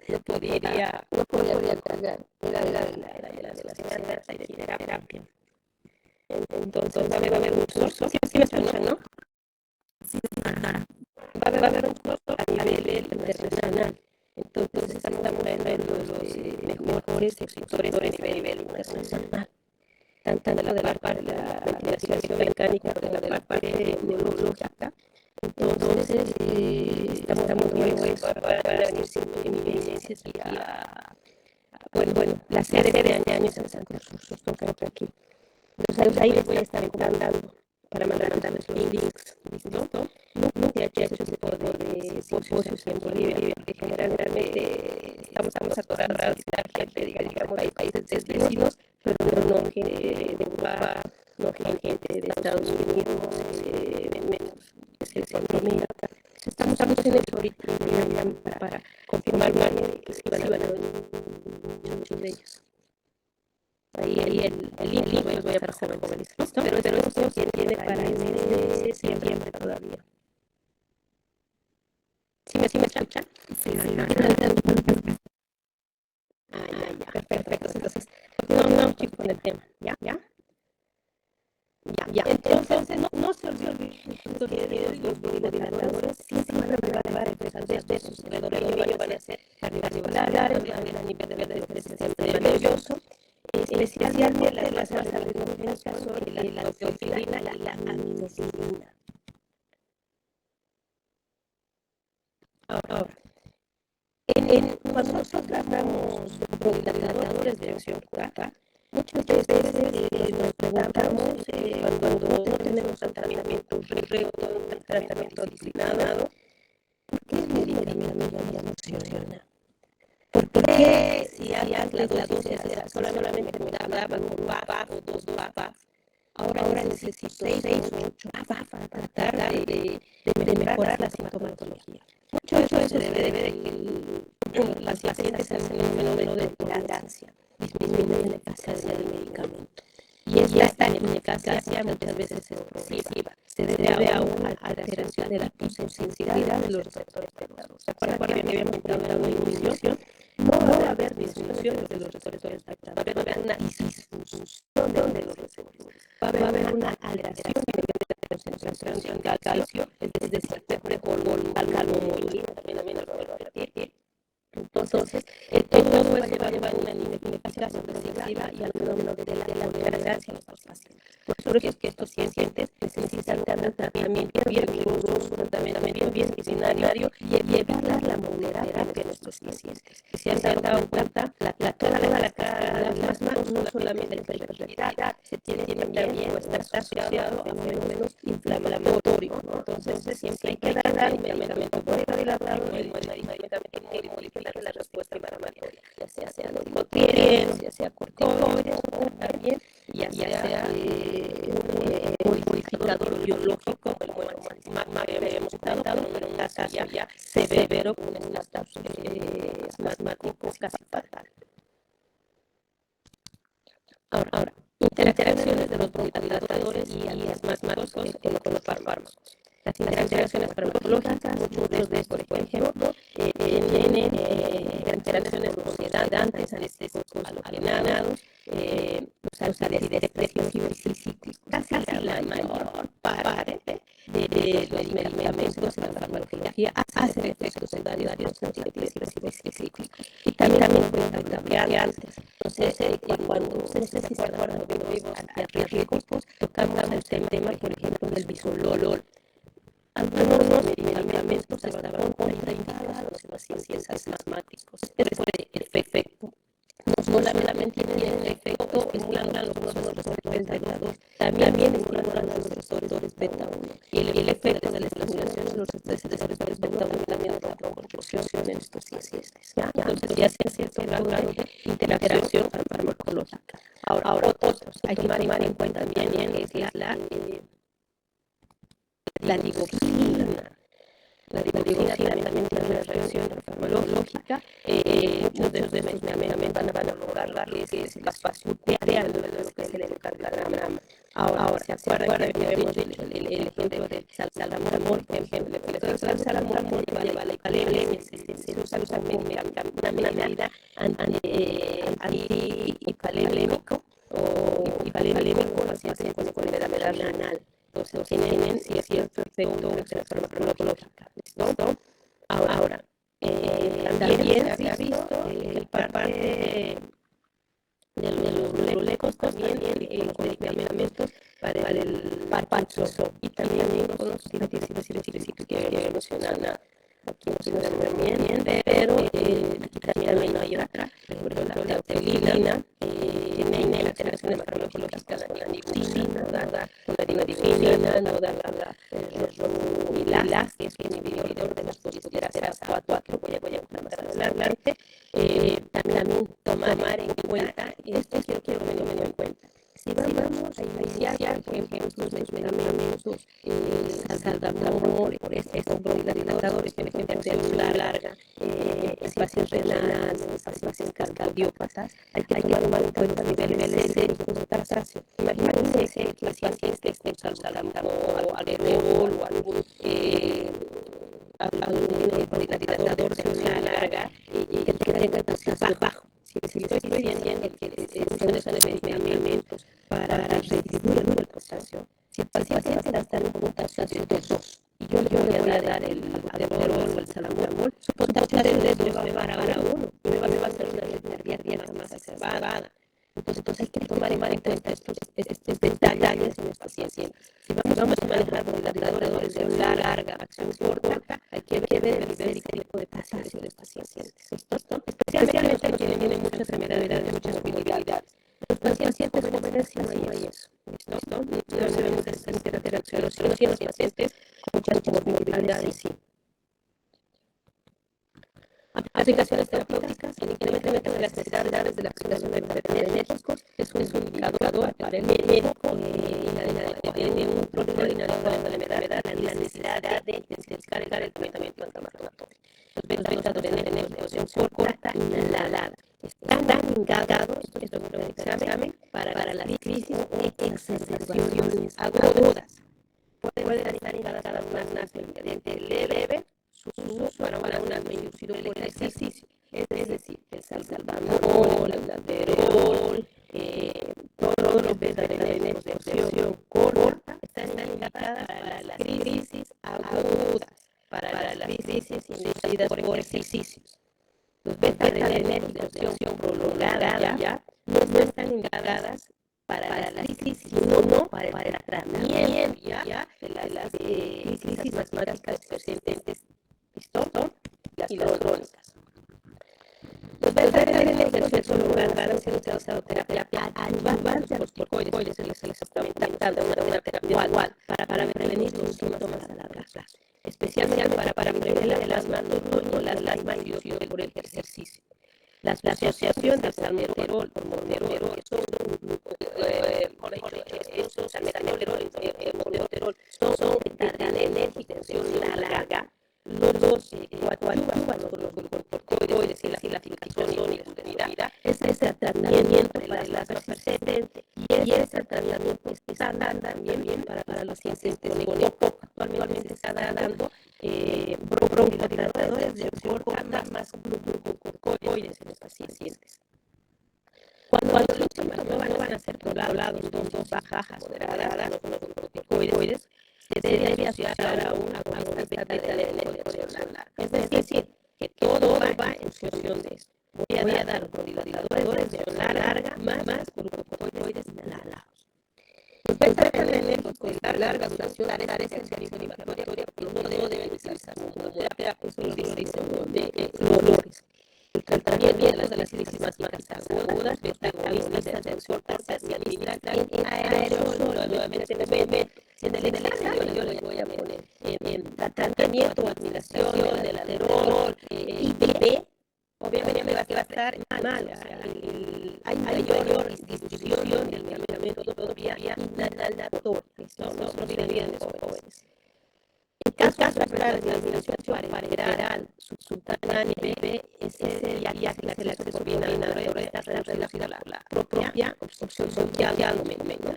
no podía cargar, era de la terapia. Entonces va a haber un curso, sí me escuchan, ¿no? Va a haber un curso a nivel internacional. Entonces estamos trayendo los mejores expositores a nivel internacional. Tanto de la parte de la ventilación mecánica como de la parte neurológica. Entonces, estamos muy buenos para venir sin eminencias aquí bueno, la sede de años en Santa Cruz, aquí. Entonces ahí les voy a estar mandando para mandarles los links, ¿listo? Nunca he hecho ese tipo de simposios en Bolivia, porque generalmente estamos acostumbrados a gente, digamos, países vecinos, pero no gente de Europa, no gente de Estados Unidos, menos de Centroamérica. Estamos en eso ahorita para confirmar que sí van a venir muchos de ellos. Ahí el link los voy a pasar jóvenes, ¿listo? Pero esto se tiene para el mes de septiembre todavía. ¿Sí me escuchan? Sí. Ya. Perfecto. Entonces, continuamos chicos con el tema, ¿ya? Entonces, no se olviden que los broncodilatadores siempre me van a llevar de sus alrededores, van a ser cardiovasculares, van a nivel del sistema nervioso, especialmente las más arritmógenas son la norepinefrina y la amoxicilina. Ahora, cuando nosotros hablamos de broncodilatadores de acción corta, muchas veces nos preguntamos cuando no tenemos tratamiento un tratamiento disciplinado, ¿por qué el medicamento ya no funciona? ¿Por qué si antes la dosis era solamente me daba un BAFA o 2 BAFA, ahora necesito 6 o 8 BAFA para tratar de mejorar la sintomatología? Mucho de eso se debe de que las pacientes hacen un fenómeno de tolerancia, disminuye la eficacia del medicamento. Y esta ineficacia muchas veces es progresiva. Se debe a una alteración de la sensibilidad de los receptores beta-2. ¿Se acuerdan que habíamos comentado en inicio? No va a haber disminución de los receptores beta-2, va a haber una disfunción de los receptores. Va a haber una alteración de la concentración de calcio, es decir, de calmomolina, también lo vuelvo a repetir. Entonces, todo eso va a llevar a una ineficacia progresiva y al fenómeno de la tolerancia a los pacientes. Por eso es que estos pacientes necesitan un tratamiento bien riguroso, un tratamiento bien disciplinario y evitar la monoterapia de nuestros pacientes. Si se han dado cuenta, toda la carga de las manos no solamente es la hiperactividad, se tiene también o está asociado a fenómenos inflamatorios, ¿no? Entonces, siempre hay que dar un medicamento broncodilatador, el medicamento que la respuesta inflamatoria, ya sea los nutrientes, ya sea corticoides, también, ya sea un modificador biológico, como habíamos comentado, pero un caso ya severo, con un estatus asmático casi fatal. Ahora, interacciones de los broncodilatadores y asmáticos con los fármacos. Las interacciones farmacológicas, muchos de estos, por ejemplo, tienen interacciones con sedantes, anestésicos halogenados, los antidepresivos físicos. Casi la mayor parte de los medicamentos en la farmacología hacen efectos secundarios antidepresivos físicos. Y también pueden afectar variantes. Entonces, cuando ustedes se acuerdan de los vivos antiarrítmicos, tocamos el tema, por ejemplo, del bisolol. Algunos medicamentos estaban contraindicados a los pacientes asmáticos. El efecto no solamente tienen efecto estimulando los receptores beta-2, también estimulan los receptores beta-1. Y el efecto de la estimulación de los receptores beta-1 también da proporción en estos pacientes. Entonces ya se hace cierto grado de interacción farmacológica. Ahora otros, hay que tomar en cuenta también que es la digoxina. La digoxina también tiene una reacción farmacológica. Muchos de estos medicamentos van a lograr darles el espacio nuclear de lo que es el programa. Ahora, ¿se acuerdan que vemos el ejemplo del salbutamol? Por ejemplo, el salbutamol lleva la hipocalemia, se usa como una medida antihipocalémico o hipocalémico hacia con enfermedad renal. Entonces, tienen cierto efecto farmacológica. ¿Listo? Ahora, también se ha visto que parte de los neurolecos también con los medicamentos para el Parkinson y también con los antidepresivos que había mencionado aquí no se ve bien, pero aquí también hay otra, por ejemplo la teolina, tiene interacciones farmacológicas con la nicotina, con la dinadifina, el romulaz, que es un inhibidor de las fosfodiesterasa 4, voy a comentar más adelante. También tomar en cuenta, esto quiero que me tomen en cuenta. Si vamos a iniciar, por ejemplo, los medicamentos, salbutamol, por estos bronquidilatadores que por ejemplo acción larga, espacios renales, espacios cardiópatas, hay que tomar en cuenta los niveles sérios de potasio. Imagínense que el paciente esté con salbutamol o alvedol o algún bronquidilatador de acción larga y que tenga potasio bajo. Si estoy diciendo que usan esos medicamentos para restituir el potasio, si el paciente está en un potasio de 2 y yo le voy a dar el alvedol o el salbutamol, su potasio le va a bajar a 1 y me va a hacer una arritmia más exacerbada. Entonces hay que tomar en cuenta estos detalles en los pacientes. Si vamos a manejar bronquidilatadores de larga acción corta, hay que ver el nivel sérico de potasio de los pacientes. Especialmente los que tienen muchas enfermedades, muchas comorbilidades. Los pacientes jóvenes sí no hay eso. ¿Listo? No se ven esta interacción, sino los pacientes con muchas comorbilidades sí. Aplicaciones terapéuticas, el incremento de las necesidades de la acción de energéticos es un indicador para el médico de un control inadecuado de la enfermedad y la necesidad de intensificar el tratamiento antiinflamatorio. Los beta-bloqueadores de negociación corta inhalada están indicados, esto es un examen, para las crisis de exacerbaciones agudas. Pueden estar indicadas unas mediante leve su uso para una inducido por el ejercicio, es decir, el salbutamol, el alvedol, todos los beta-bloqueadores de acción corta están indicadas para las crisis agudas, para las crisis inducidas por ejercicios. Los beta-bloqueadores de acción prolongada ya no están indicadas para las crisis, sino para el tratamiento ya de las crisis asmáticas persistentes. ¿Listo? Y las crónicas. Los beta-bloqueadores de acción prolongada han sido utilizados en terapia adyuvante a los corticoides, se les ha comentado una terapia igual para prevenir los síntomas a largo plazo, especialmente para prevenir el asma o el asma inducido por el ejercicio. La asociación de salmeterol con morderol, que son beta-adrenérgicos de acción larga, los coadyuvan con los glucocorticoides y la fijación y la estabilidad. Ese es el tratamiento para el asma persistente y ese tratamiento está dando también para los pacientes con EPOC. Actualmente se está dando bronquidilatadores de acción corta más glucocorticoides en los pacientes. Cuando los síntomas no van a ser prolongados, entonces bajas, moderadas, los corticoides, se debe asociar a una beta-adrenérgico de acción larga. Es decir, que todo va en función de esto. Voy a dar bronquidilatadores de acción larga más glucocorticoides inhalados. Los beta-adrenérgicos de larga duración carecen de acción inflamatoria y no deben utilizarse como terapia, eso lo dicen de flores. El tratamiento de las crisis asmáticas agudas, beta-agonistas de acción corta se administran en aerosol, nuevamente en el examen yo les voy a poner tratamiento o administración del alvedol y bebé, obviamente me va a estar mal, o sea, hay mayor distribución del medicamento todavía inhalatorio, no se olviden de los jóvenes. En caso de la eliminación parenteral subcutánea B, ese ya que el acceso bien al alrededor está reducida la propia obstrucción social,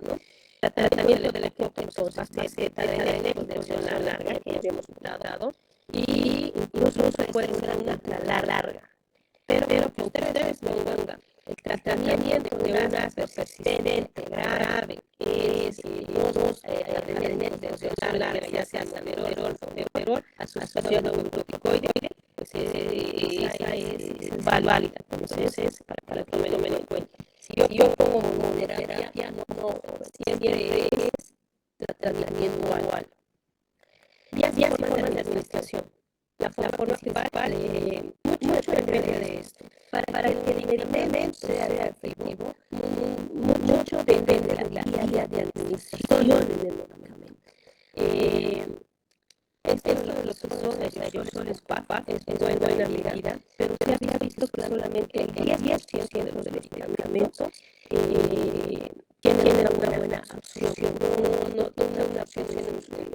¿no? Tratamiento del efecto entonces faceta de la exposición larga que ya habíamos dado y incluso puede ser una larga. Pero que ustedes pongan el tratamiento de una persistente grave que es dos alimentos de larga, ya sea salmeterol o perol, asociado a un corticoide, pues esa es válida. Entonces, para que lo tomen en cuenta. Si yo pongo monoterapia, no, siempre es tratamiento anual. Vías formas de administración. La forma principal, mucho depende de esto. Para que el medicamento sea efectivo, mucho depende de la vía de administración del medicamento. Esto de los que son aerosoles PAPA es buena medida, pero se había visto que solamente el 10% de los medicamentos tienen una buena absorción, no una absorción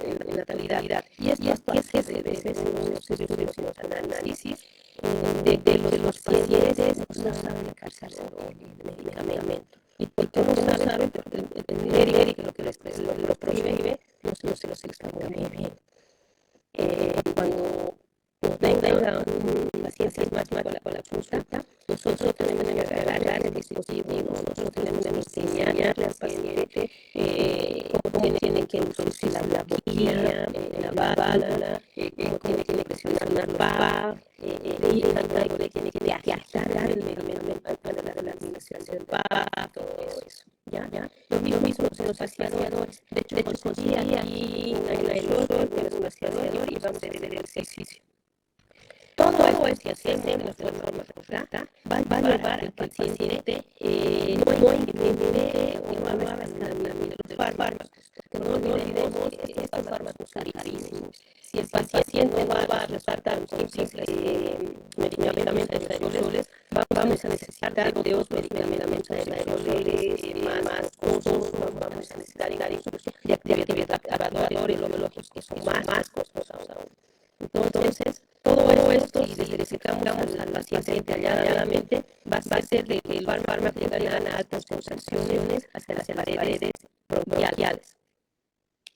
en la totalidad. Y esto hace de veces en los estudios y los análisis de los pacientes no saben aplicarse el medicamento. Y porque no saben, porque el médico lo que lo prohíbe, no se los explica muy bien. Cuando nos venga un paciente más con la consulta, nosotros tenemos que agarrar el dispositivo, nosotros tenemos que enseñarle al paciente cómo tienen que introducir la boquilla, la válvula, cómo tiene que presionar la valva, le tiene que viajar el medicamento antes de la administración del VAP, todo eso. ¿Ya? Lo mismo en los vaciadores. De hecho, conseguí aquí un aerosol en el vaciador y vamos a hacer el ejercicio. Todo esto que hacemos de nuestra forma correcta va a llevar al paciente no incluye o no haga escalamiento de fármacos. No olvidemos que estos fármacos son carísimos. Si el paciente va a tratar con simples medicamentos aerosoles, vamos a necesitar de otros medicamentos aerosoles más costosos, vamos a necesitar incluso de actividad activadores biológicos que son más costosos aún. Entonces, todo esto, si le recetamos al paciente alladamente, va a ser de que el fármaco llegarían a altas concentraciones hasta las paredes bronquiales.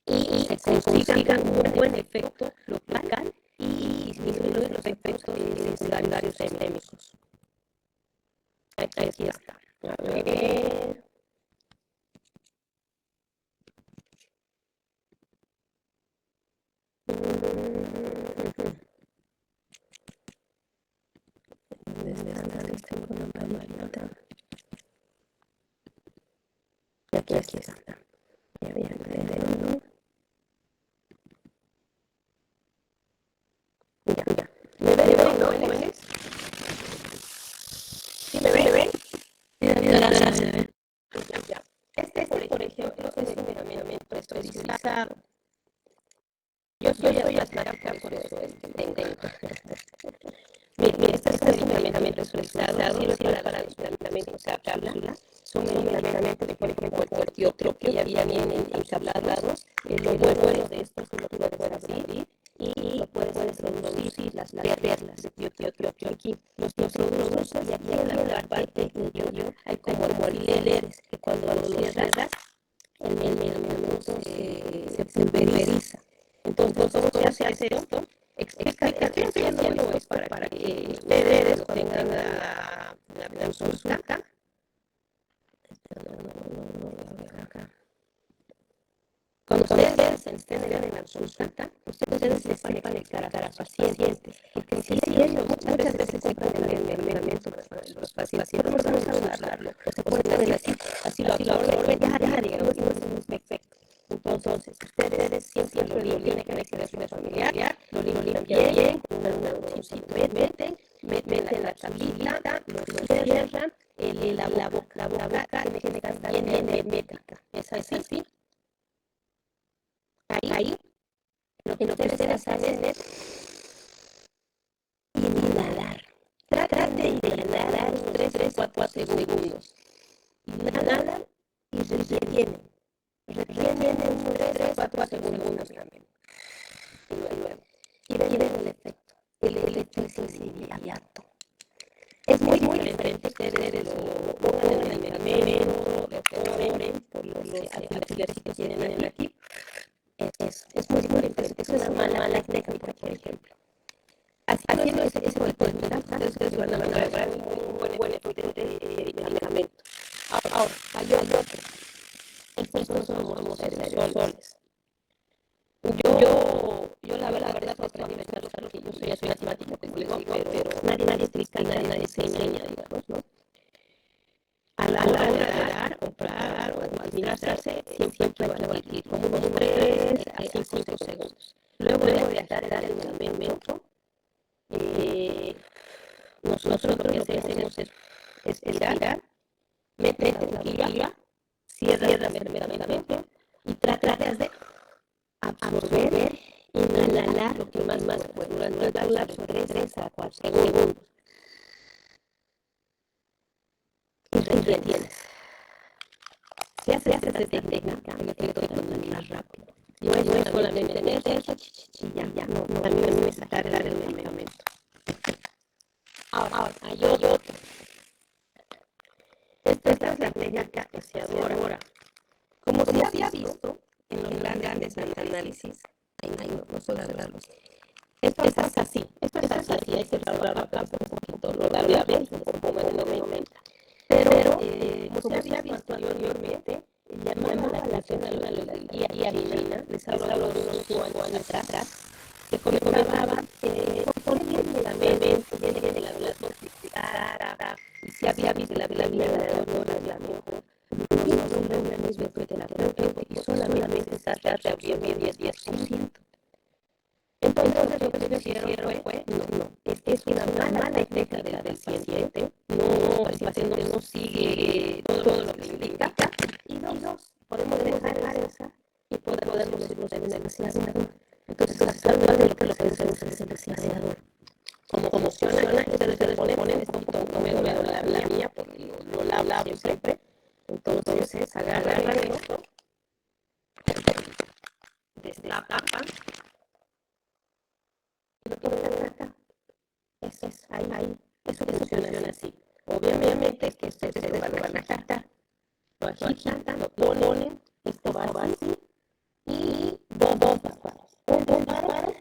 Y se consiga un buen efecto local y disminuir los efectos secundarios endémicos. Aquí está. A ver. Aquí está. Ya. ¿Me ven, jóvenes? ¿Sí me ven? Ya. Este, por ejemplo, es un medicamento especializado. Yo soy asmática, por eso tengo. Mire, este es un medicamento especializado, sirve para los medicamentos cápsulas. Son medicamentos, por ejemplo, el cortiotropio, ya vienen encapsulados. Lo bueno de esto es que lo puedes abrir y lo puedes introducir las perlas de cortiotropio aquí. Los introducos y aquí en la parte inferior hay como alfileres que cuando los cierras, el medicamento se pulveriza. Entonces, ¿cómo se hace esto? Explicación no es para que ustedes tengan la consulta. Cuando ustedes estén en la consulta, ustedes les van a conectar a cada paciente. Porque si ellos muchas veces se compran el medicamento los pacientes, pero no saben usarlo. Se ponen así lo absorben, ya digamos, no es perfecto. Entonces, ustedes siempre lo limpian con la familiar, lo limpian bien, con un meten la tablita, lo cierran, la boca tiene que estar bien hermética. Es así. Ahí, lo que ustedes hacen es inhalar. Traten de inhalar 3-4 segundos. Inhalan y retienen. Retienen unos 3-4 segundos también. y ven el efecto. El efecto es inmediato. Es muy diferente que ustedes lo pongan en el medicamento, lo perforen por los alfileres que tienen aquí. Es muy diferente. Es una mala técnica, por ejemplo. Haciendo ese tipo de técnicas, ustedes van a lograr un buen efecto de medicamento. Ahora, hay otro. Estos somos aerosoles. Yo la verdad aprendí a usarlos porque yo soy asmática, como digo, pero nadie explica, nadie enseña, digamos, ¿no? A la hora de dar, comprar o administrarse, siempre va a requerir como unos 3 a 5 segundos. Luego de dar el medicamento, nosotros lo que hacemos es estirar, metes la guía, cierras meramente y tratas de absorber, inhalar lo que más puede durante un lapso de 3 a 4 segundos. Y retienes. Si haces esta técnica, el efecto es más rápido. No es solamente meterse y ya, no, también es cargar el medicamento. Ahora, hay otro. Esta es la técnica apreciadora. Como se había visto en los grandes análisis, no solo hablarlos. Esto es así, hay que trabajar acá un poquito, lo largo un poco en el momento. Pero, como se ha visto anteriormente, llamando la atención a la guía China, les hablo de unos 5 años atrás, que comentaban por qué medicamentos vienen de la toxicidad, y si había visto la vida de la mejor. No una misma terapeuta y solamente está reabriendo 10%. Entonces lo que ellos hicieron fue, no, es una mala técnica del paciente, el paciente no sigue todo lo que le indica, y dos, podemos dejar esa y podemos irnos en el anestesiador. Entonces actualmente lo que hacemos es el anestesiador. Como funciona, ustedes le ponen esta un poco medio la mía, porque lo lavo siempre. Entonces agarran esto, destapan, y lo ponen acá. Eso es ahí. Eso funciona así. Obviamente que ustedes lo van a agitar. Lo agitan, lo ponen, esto va así, y dos disparos. Un disparo,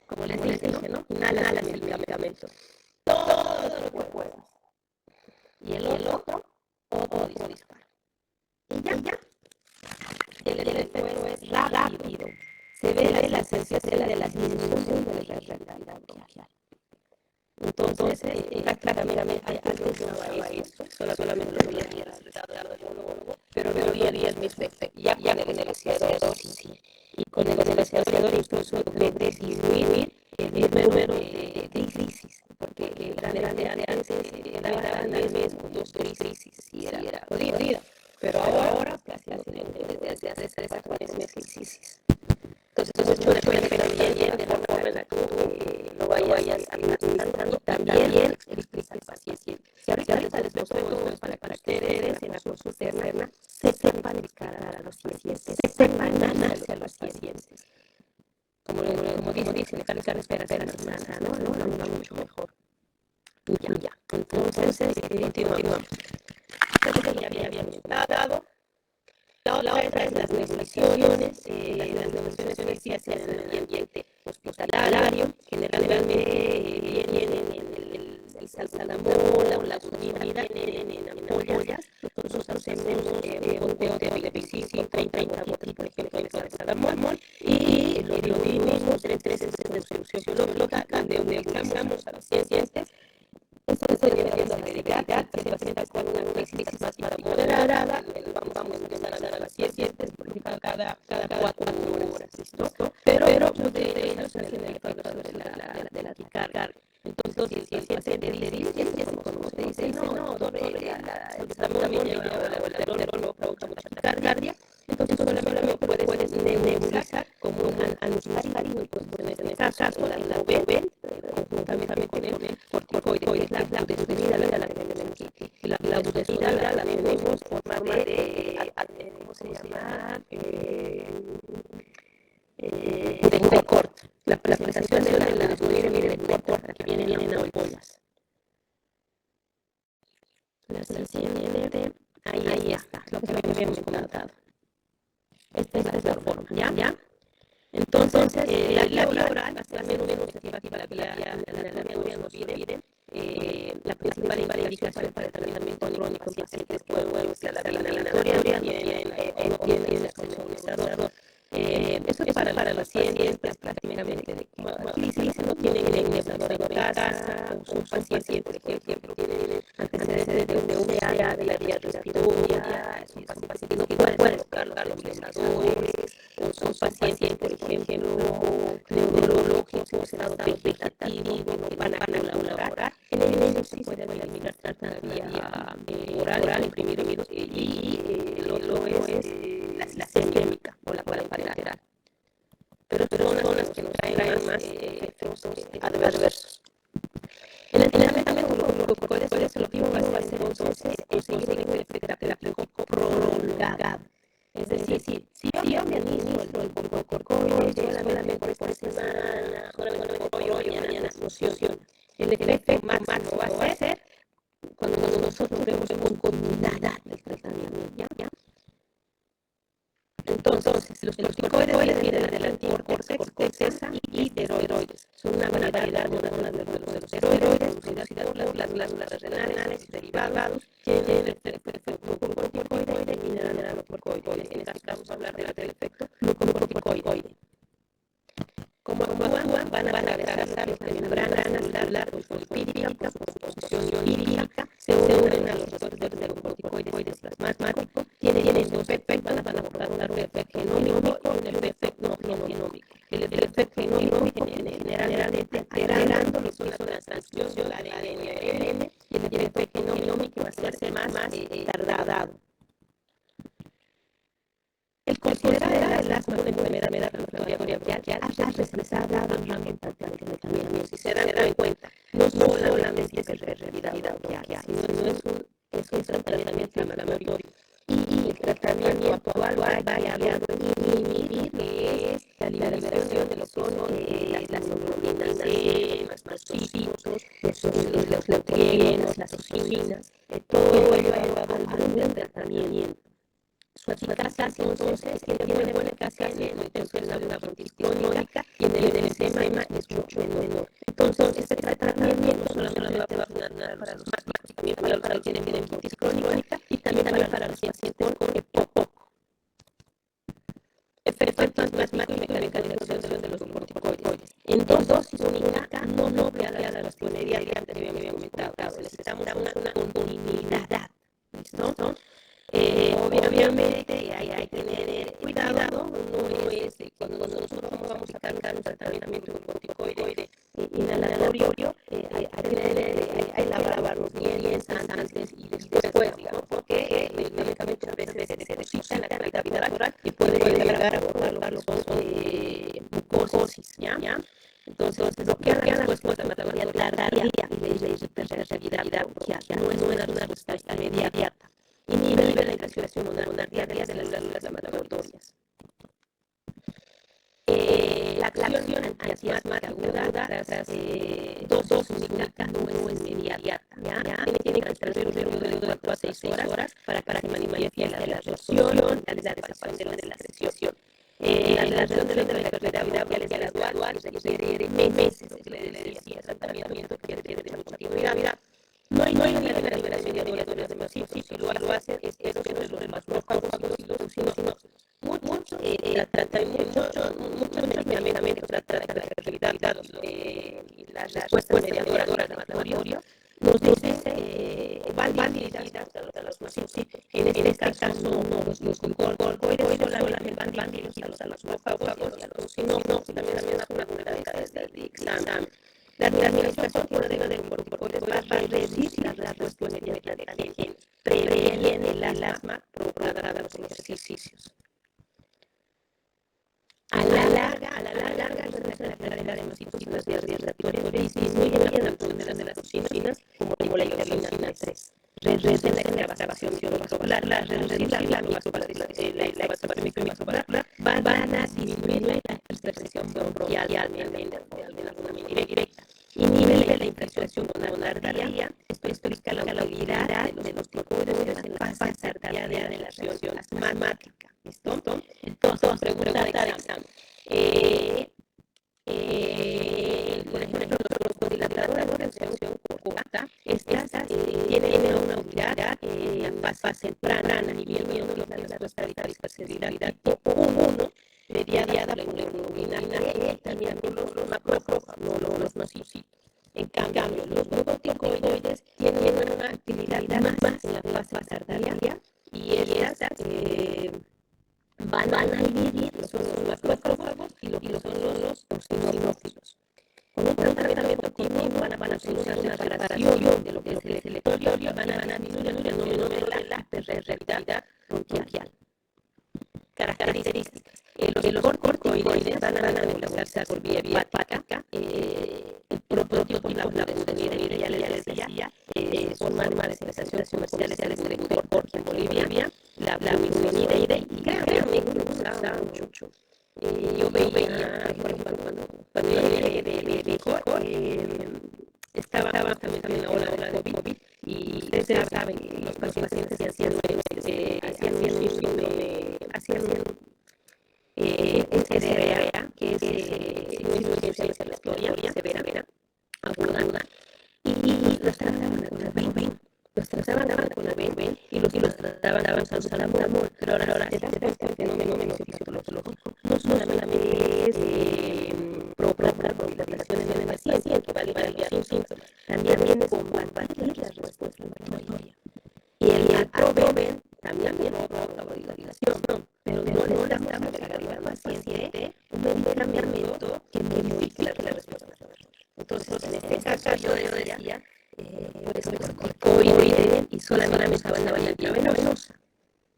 como les dije, ¿no? Inhalas el medicamento. Todo lo que puedas. Y el otro disparo. Y ya. El efecto es rápido. Se ve la sensación de la disminución de la realidad bronquial. Entonces, prácticamente antes no usaba esto, solamente lo veía el resultado del monólogo, pero no veía el mismo efecto. Ya con el anestesiador, sí. Y con el anestesiador incluso logré disminuir el número de crisis, porque antes era al mes con 2 crisis, y era jodida. Pero ahora casi no tengo desde hace 3 a 4 crisis. Entonces, mucho depende también de la forma en la que lo vayas administrando, y también explica al paciente. Si ahorita les propongo para que ustedes en la consulta externa se sepan explicar a los pacientes, se sepan ganarse a los pacientes. Como dicen, la espera sana, ¿no? Lo mucho mejor. Ya. Entonces, continuamos. Entonces, ya habíamos dado. La otra es las negociaciones. Las negociaciones se hacen en el ambiente hospitalario. Generalmente vienen en el salbutamol o la unidad, vienen en ampollas. Nosotros hacemos un conteo de PCC, 30 gotitas, por ejemplo, de salbutamol, y lo dividimos en 3 sesiones de solución biológica, donde utilizamos a los pacientes. Esto dependiendo de la severidad, si el paciente está con una crisis más moderada, vamos a empezar a dar a las pacientes cada 4 horas, ¿listo? Pero muchos de ellos tienen el efecto de la taquicardia. Entonces, si el paciente dice, como se dice, no, doctor, el salbutamol me provoca mucha taquicardia, entonces solamente puedes nebulizar como un antihistamínico, pues en este caso la Ibuprofen, conjuntamente con el corticoide, la budesonida, la budesonida la tenemos por forma de, ¿cómo se llama? De Budecort. presentación de las miren, corta, que vienen en ampollas. La siguiente, ahí está, lo que habíamos comentado. Esta es la forma, ¿ya? Entonces, la vía oral va a ser menos efectiva que la vía anatomía, no olviden. La principal investigación para el tratamiento crónico en pacientes pueden ser la vía inhalatoria, no tienen el nebulización. Eso es para los pacientes prácticamente, como aquí dice, no tienen el nebulización en casa, o son pacientes, por ejemplo, tienen antecedentes de UCA, de la vía respiratoria, son pacientes que no pueden colocar los nebulizadores, o son pacientes, por ejemplo, neurológicos en estado vegetativo, no van a colaborar. En ellos sí se puede eliminar la vía oral, imprimir y el otro es la sistémica o la parenteral. Pero son las que nos traen más efectos adversos. En el tratamiento glucocorticoides, el objetivo va a ser entonces conseguir un efecto terapéutico prolongado. Es decir, si yo me administro el glucocorticoide solamente por semana, solamente por hoy, mañana funciona. El efecto máximo va a ser cuando nosotros vemos continuidad del tratamiento, ¿ya? Entonces, los corticoides vienen del antiguo córtex, corteza y esteroides. Son una variedad de los esteroides, producidas por las glándulas renales y derivados, tienen el efecto glucocorticoide y mineralocorticoide. En este caso, vamos a hablar del efecto glucocorticoide. Como actúan, van a agregar la membrana celular fosfolipídica por su composición lipídica, se unen a los receptores del glucocorticoide plasmático, tienen dos efectos, van a aportar un efecto genómico y un efecto no genómico. El efecto genómico generalmente alterando lo que son la transcripción del ADN, y el efecto genómico va a ser más tardado. El considerar el asma como una enfermedad respiratoria bronquial ha representado ampliamente el tratamiento. Si se dan cuenta, no solamente es realidad bronquial, sino es un tratamiento inflamatorio. Y el tratamiento actual va a inhibir que es la liberación de lo que son las hemoglobina, más cíticos, los leuquienos, las ocinas. Todo ello ha llevado al buen tratamiento. Su eficacia entonces tiene buena eficacia en la intención de una bronquitis crónica y en el edema es mucho menor. Entonces, este tratamiento no solamente va a funcionar para los asmáticos, también para los que tienen bronquitis crónica y también para los pacientes con EPOC. Efecto asmático y mecánica de acción de los corticoides. En dos dosis única no logra la respuesta inmediata que habíamos comentado. Necesitamos una continuidad. ¿Listo? Obviamente hay que tener cuidado, no es cuando nosotros vamos a cargar un tratamiento de corticoide inhalatorio, hay que lavarnos bien antes y después, digamos, porque el medicamento a veces se deposita en la cavidad oral y puede llegar a abordar los mucosis, ¿ya? Entonces, bloquear la respuesta inflamatoria tardía y la hiperreactividad bronquial no es una respuesta inmediata. Inhibe la infiltración monoarterial de las glándulas inflamatorias. La acción antiasmática aguda tras dos dosis única no es inmediata. Tiene que transcurrir un periodo de 4 a 6 horas para que se manifieste la reacción, la desaparición de la recesión. La reacción de la hiperreactividad bronquial es gradual, requiere meses de tratamiento que requiere de continuidad. No hay una liberación de mediadores de masivos, si lo hace es eso que no es lo demás, no sino muchos medicamentos tratan de la realidad, las respuestas mediadoras de laboratorio nos dicen van dirigidas a los masivos. En este caso, no los corticoides solamente van dirigidos a los macrófagos y a los sinófilos, también es una vulnerabilidad de examen. La administración de corticoides va a reducir la respuesta inmediata de quien previene el asma provocada por los ejercicios. A la larga, reduce la pérdida de los citocinas respiratorias y disminuye la producción de las toxinas como la interleucina 3. reducen la extravasación microvascular, reducir la extravasación microvascular, van a disminuir la dispersión bronquial de alguna manera directa. Inhibe la infiltración pulmonar, esto explica la utilidad de los ticoides en la fase tardiana de la reacción asmática. ¿Listo? Entonces, pregunta de examen. Por ejemplo, los vasodilatadores de reacción corta, estas tienen una utilidad en fase temprana, inhibiendo la responsabilidad tipo 1, mediada por la hemoglobina E y también los macrófagos, no los nocitos. En cambio, los glucocorticoides tienen una actividad más en la fase tardía y estas van a inhibir los macrófagos y lo que son los eosinófilos. Con un tratamiento continuo van a producir una reparación de lo que es el electrolio y van a disminuir el fenómeno de la hiperreactividad bronquial. Características. Los corticoides van a movilizarse por vía hepática. El prototipo, la glutamina, ya les decía, son marcas de sensación comerciales de Jorge en Bolivia, la glutamina y créanme que lo usaban mucho. Yo veía, por ejemplo, cuando yo llegué de México, estaba también la ola de COVID y ustedes saben que los pacientes hacían SRA, que es insuficiencia respiratoria severa, aguda, y los trataban con la BIM. Los trataban con la BIM y los trataban con salbutamol. Pero ahora este fenómeno fisiológico no solamente es provocar bronquiolizaciones en el paciente, que va a aliviar los síntomas, también viene con combatir la respuesta inflamatoria. Y el Atroben también provoca la bronquiolización, pero no le damos al paciente un medicamento que modifique la respuesta inflamatoria. Entonces, en este caso, yo decía, pues el corticoide y solamente van a la vía venosa.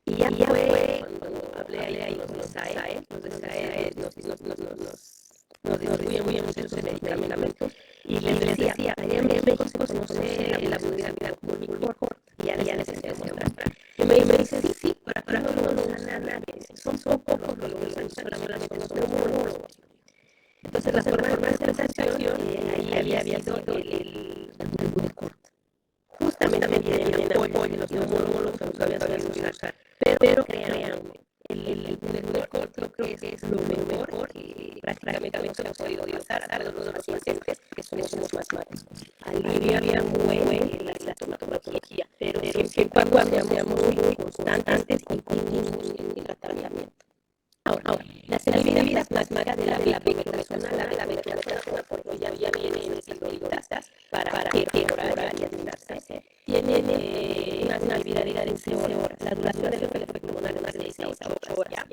Y ya fue cuando hablé ahí con los SAE, nos distribuyen muchos medicamentos y les decía, allá en México se conoce la vulnerabilidad pulmonar corta y ya les empecé a mostrar. Y me dice, sí, ahora no lo usan nadie, son pocos los que usan solamente los neumólogos. Entonces la forma de sensación ahí había sido el pulmonar corta. Justamente viene apoyo de los neumólogos que nunca había sabido usar, pero créanme, el pulmonar corto creo que es lo mejor que prácticamente se ha podido usar a los pacientes que somos asmáticos. Alivia muy la sintomatología, pero siempre cuando seamos muy constantes y continuos en el tratamiento. Ahora, las bebidas asmáticas de la betamethasona, la betamethasona, porque ya viene en el ciclo de grasas para perforar y eliminarse, tienen una actividad de 15 horas. La duración del efecto pulmonar es de 6 a 8 horas.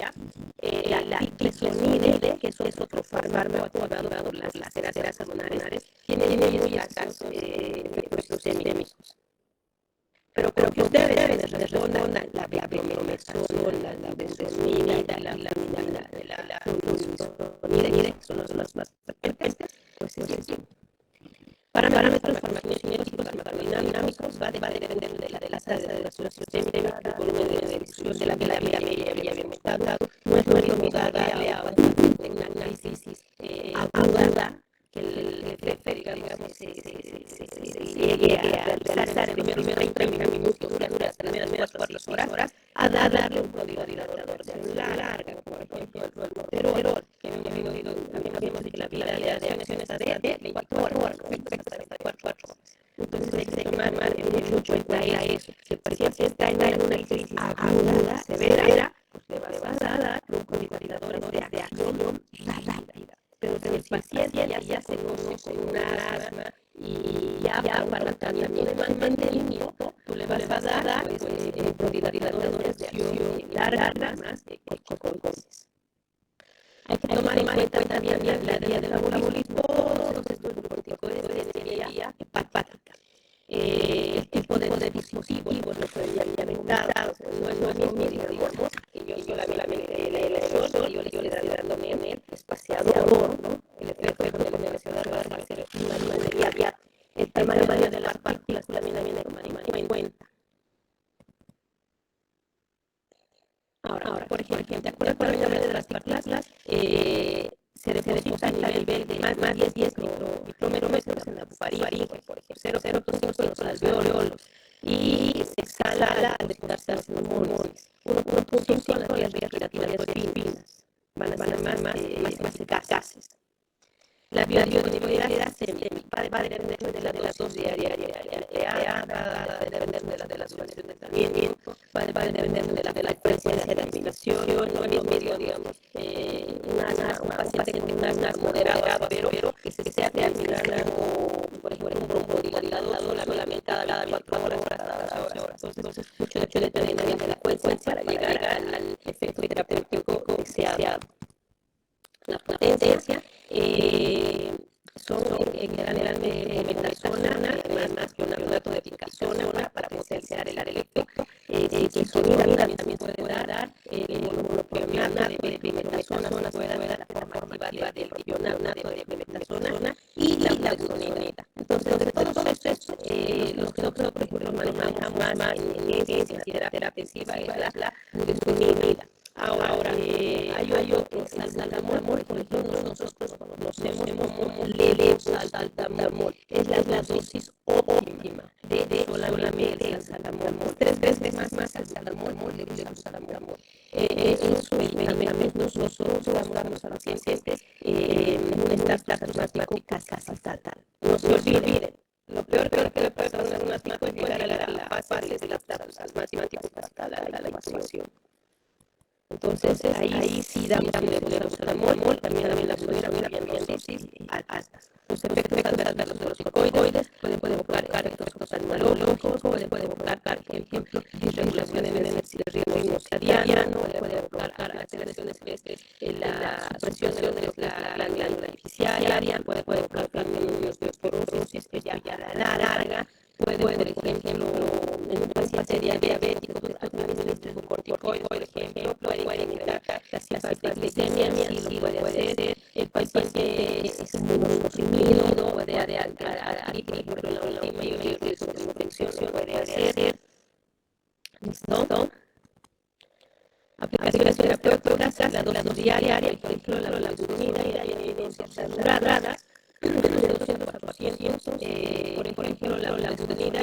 La iclesonide, que es otro fármaco activado por las ceras pulmonares, tiene muy altos efectos sistémicos. Pero que ustedes respondan la betamethasona, la benzosamida, la fluoxetonide, que son los más frecuentes, pues es bien. Parámetros farmacokinéticos y farmacodinámicos va a depender de la tasa de relación sistémica, el volumen de difusión de la vía habíamos dado, no es lo mismo darle a una análisis aguda que el jefe, digamos, se llegue a realizar en los primeros 30 minutos durante las primeras 4 horas, a darle un prodilatador de larga, como por ejemplo el norterol, que también habíamos dicho que la vida de acción es de 24 horas, 24 horas. Entonces hay que tomar mucho en cuenta eso. Si el paciente está en una crisis aguda, severa, pues le vas a dar broncoadilatadores de acción rápida. Pero si el paciente ya se conoce una asma y ya para el tratamiento de mantenimiento, tú le vas a dar broncoadilatadores de acción larga más con cosas. Hay que tomar en cuenta también la vía del metabolismo, todos estos glucocorticoides de vía hepática. El tipo de dispositivos no fue ya inventado, no es lo mismo, digamos, que yo solamente el electrodo, yo le estoy dándome en el espaciador, ¿no? El efecto de el espaciador va a ser una vía. El tamaño de las partículas también hay que tomar en cuenta. micrómetros en la faringe, por ejemplo, 0,5 en los alveolos, y se exhala al detectarse los pulmones, 1,5 en las vías respiratorias finas, van a ser más eficaces. La biodisponibilidad va a depender de la dosis diaria empleada, va a depender de la duración del tratamiento, va a depender de la frecuencia de administración. No es lo mismo, digamos, un paciente con un asma moderado, pero que se esté administrando, por ejemplo, un broncodilatador solamente cada 4 horas, cada 8 horas. Entonces, mucho depende de la frecuencia para llegar al efecto terapéutico deseado. La potencia son generalmente metasona, más que una notificación para potenciar el efecto. Si sonida también puede dar el monoclonal de metasona, puede dar la forma activa del propionato de metasona y la flaxonida. Entonces, de todos estos, los que nosotros, por ejemplo, manejamos más en terapia intensiva es la budesonida. Ahora, hay otros, el salbutamol, por ejemplo, nosotros conocemos como levosalbutamol. Es la dosis óptima de solamente el salbutamol. 3 veces más el salbutamol, levosalbutamol. En sus medicamentos nosotros damos a los pacientes en un estado asmático casi fatal. No se olviden. Lo peor que le puede pasar a un asmático es llegar a la fase de la asmático hasta la intubación. Entonces, ahí sí damos levosalbutamol, también la fluoxetina en dosis altas. Los efectos adversos de los corticoides pueden provocar efectos oftalmológicos, pueden provocar, por ejemplo, disregulaciones en el ritmo circadiano, pueden provocar alteraciones en la presión de la glándula pituitaria, puede provocar también osteoporosis que ya a la larga. Puede, por ejemplo, en un paciente diabético, un corticoide, por ejemplo, puede incrementar la hiperglicemia, sí lo puede hacer. El paciente es inmunosuprimido, puede adquirir, por ejemplo, la mayoría de sus infecciones puede hacer. ¿Listo? Aplicaciones terapéuticas, la dosis diaria, por ejemplo, la budesonida y dosis saturadas. De 200 a 400, por ejemplo, la budesonida,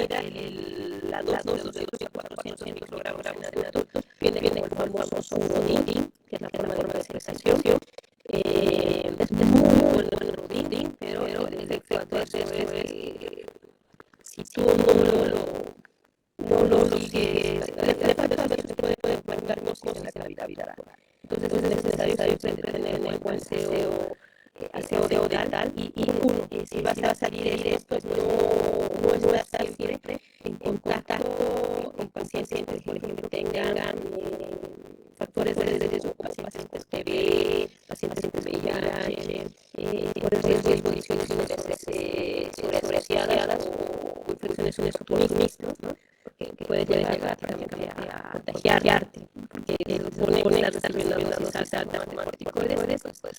la dosis de 400 microgramos en adultos, viene con el famoso Rodin, que es la forma de expresión. Es muy bueno el Rodin, pero el efecto es que si tú no lo sigues, el efecto se puede guardar cosas en la vida. Entonces es necesario siempre tener un buen aseo dental y uno, si vas a salir esto, pues no estar siempre en contacto con pacientes, por ejemplo, tengan factores de riesgo como pacientes TB, pacientes VIH, por el riesgo de infecciones sobreasiadas o infecciones oportunistas, ¿no? Que puede llegar prácticamente a contagiarte, porque pone la dosis alta de corticoides, pues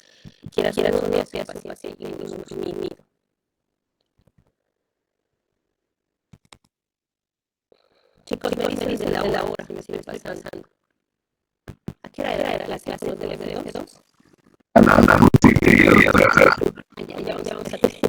quieras o no, seas paciente inmunosuprimido. Chicos, me dicen la hora que me estoy pasando. ¿A qué hora era la clase del FD2? Ya vamos a tener.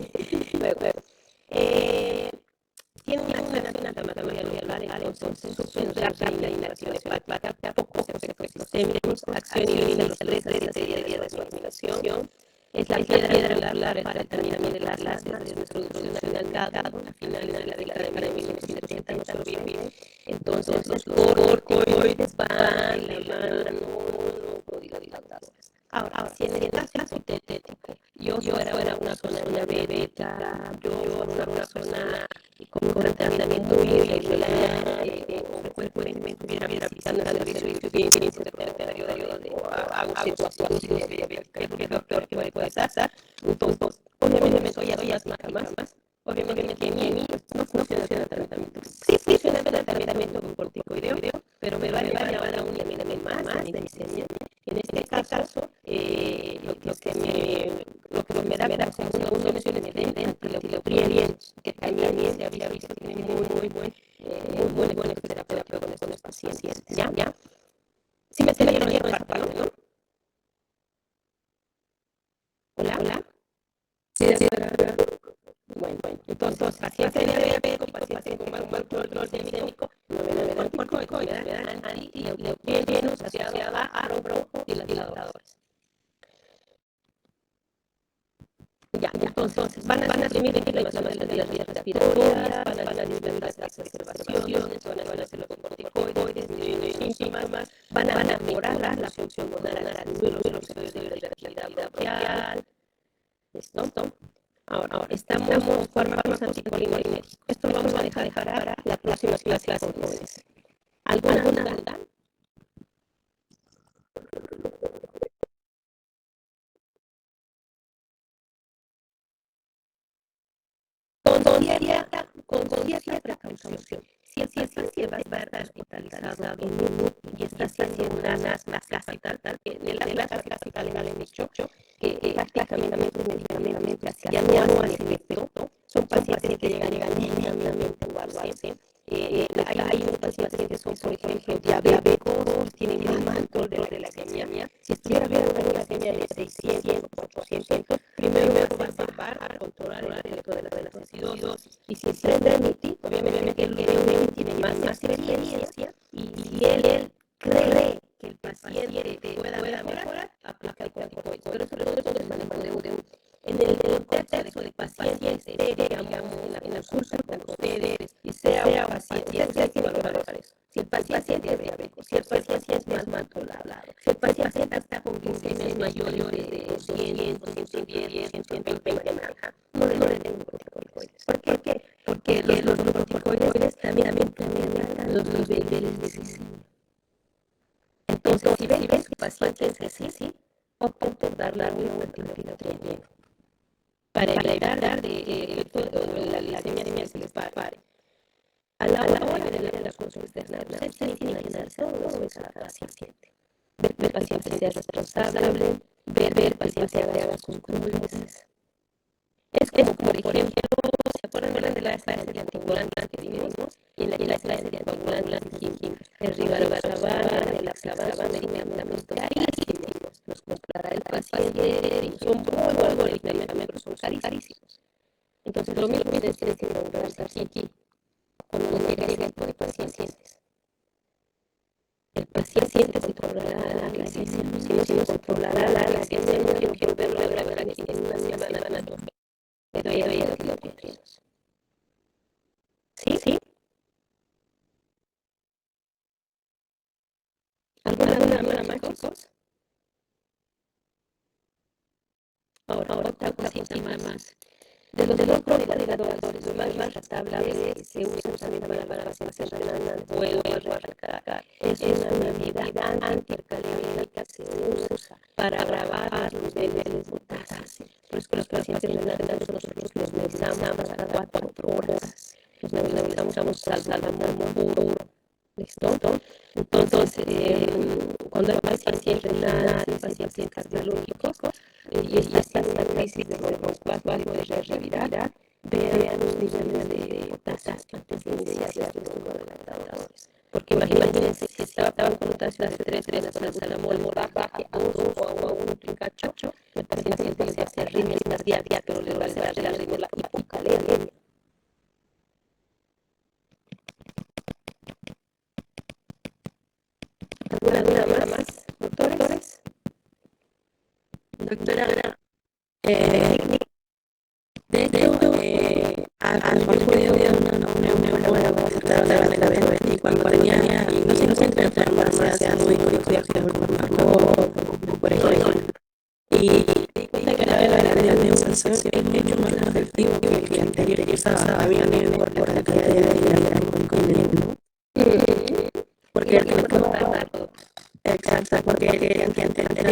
Tiene una acción inflamatoria local, entonces supondrá la inhalación hepática, pocos efectos sistémicos, acción inhibe los 3 días de su activación. Es la piedra angular para el tratamiento de las lastas de introducción al hígado a finales de la década de 1970, no se olviden. Entonces, los corticoides van de la mano con vasodilatadores. Ahora, si en el caso hipotético yo fuera una zona beta, yo fuera una zona con un tratamiento muy irregular, o frecuentemente estuviera visitando el servicio de urgencias o hago situaciones ¿qué es lo peor que puede pasar? Entonces, obviamente soy asma más. Obviamente que en mí no funciona el tratamiento. Sí funciona el tratamiento con corticoideo, pero me va a llevar a un límite más de glicemia. En este caso, lo que me da como una solución es el antiloprienos, que también se había visto que tiene muy buen efecto terapéutico con los pacientes. ¿Ya? Sí me dieron el párpado, ¿no? Hola. Sí, Entonces, paciente diabético, paciente con mal control glicémico, no ven el corticoide, anti-leucopenia asociada a broncodilatadores. Ya, entonces van a disminuir la inflamación de las vías respiratorias, van a disminuir las exacerbaciones, van a hacer los corticoides, disminuir síntomas, van a mejorar la función pulmonar, disminuir los episodios de irritabilidad bronquial. ¿Listo? Ahora estamos con fármacos anticolinérgicos. Esto lo vamos a dejar para la próxima clase con jóvenes. ¿Alguna duda? Con cierta precaución. Si el paciente va a estar hospitalizado en un y está haciendo una asma capital, en el asma capital le han dicho que prácticamente medicamentos ya no hacen efecto, son pacientes que llegan mínimamente o algo así. Hay unos pacientes que son, por ejemplo, diabéticos, tienen el control de la glicemia. Si estuviera bien una glicemia de 600, 400, primero va a controlar el efecto de las acidosis. Y si se remite, obviamente el médico tiene más experiencia y si él cree que el paciente pueda mejorar, aplica el corticoide. Pero sobre todo es manejo de un. En el contexto de pacientes, digamos, en la consulta con ustedes, y sea un paciente, ya tiene que valorar eso. Si el paciente es diabético, si el paciente es más controlado, si el paciente está con glicemias mayores de 200, 110, 120, no le den corticoides. ¿Por qué? Porque los corticoides también incrementan los niveles de glicemia. Entonces, si ven que su paciente es así, opten por darle un antinutriente para evitar que la glicemia se les pare. A la hora de la consulta externa, ustedes tienen que analizar todo eso al paciente. Ver que el paciente sea responsable, ver el paciente haga sus cruces. Es como, por ejemplo, ¿se acuerdan de la clase de anticoagulantes que vimos? Y en la clase de anticoagulantes dijimos, el rivaroxaban, el laxaban, medicamentos carísimos. Para el paciente son muy buenos medicamentos, son carísimos. Entonces, lo mismo ustedes tienen que preguntarse aquí, cuando llega ese tipo de pacientes. El paciente controlará la glicemia, si no controlará la glicemia, yo quiero verlo de verdad aquí en una semana, dos. Le doy a los nutrientes. ¿Sí? ¿Alguna más, chicos? Ahora otra cosita más. De los broncoadilatadores, los más tratables que se usan también para pacientes renales, vuelvo a recalcar, es una medida anticalemia que se usa para grabar los niveles de potasio. Por eso que los pacientes renales nosotros los revisamos cada 4 horas. Los revisamos salvamol puro. ¿Listo? Entonces, cuando hay pacientes renales, pacientes cardiológicos, y están en la crisis de broncoasma de respirar, vean los niveles de potasio antes de iniciar los broncoadilatadores. Porque imagínense, si estaban con potasio de 3 con el salamol baje a 2 o a 1 trincacho, el paciente se hace arritmias cardíacas, pero le va a hacer la hipocalemia. ¿Alguna más, doctores? Doctora, de hecho, al podido de una buena visitar la venta y cuando tenía, no sé, no siempre en farmacias muy por ejemplo, y di cuenta que la de usación es mucho más efectivo que el anterior que usaba. Había mejor por la calidad de vida con él, ¿no? Porque exacto, porque el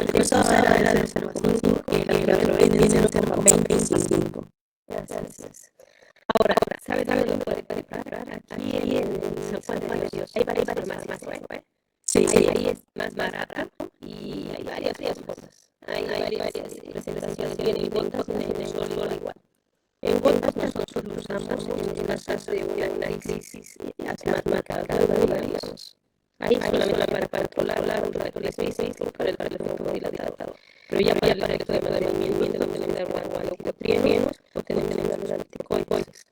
que usaba era del 0,5 y el que otro es del 0,25. Ahora, ¿sabes dónde lo puede preparar? Aquí en San Juan de Dios. Hay varias farmacias, ¿eh? Sí, ahí es más barato y hay varias formas. Hay varias presentaciones. Vienen gotas, vienen sólido igual. En gotas nosotros lo usamos en las casos de una crisis asmática digamos. Ahí solamente para controlar un rato de crisis, para el broncoadilatador. Pero ya para el efecto de mantenimiento, donde le dan agua, o tenemos los anticoides.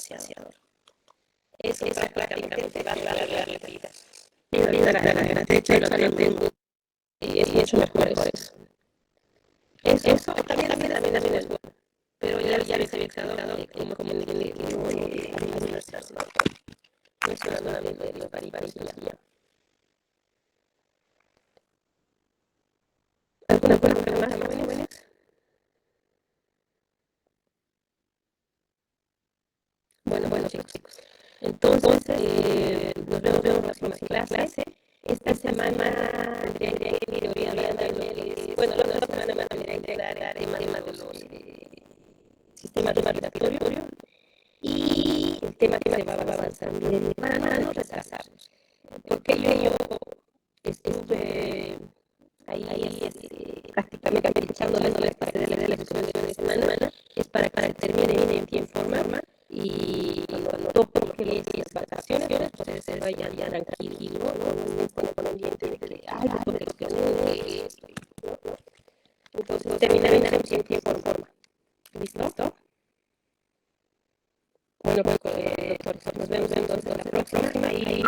vaciador. Eso prácticamente va a dar la vida. Y ahorita de hecho lo tengo y es mucho mejor eso. Eso también es bueno. Pero ya les había quedado como en el no es una de los ya. ¿Alguna pregunta más, jóvenes? Bueno, chicos. Entonces, nos vemos en la próxima clase. Esta semana tendría que ir orientando. Bueno, la otra semana me van a integrar el tema de los sistemas respiratorios y el tema que se va avanzando para no retrasarnos. Porque yo estuve ahí prácticamente echándole las partes de la elección de semana, es para que termine en tiempo forma y cuando toque las vacaciones, pues se vayan ya tranquilos, no estén con ambiente de que, ay, porque lo que no es, no. Entonces terminar en tiempo forma. ¿Listo? Bueno, pues, doctor, nos vemos entonces la próxima y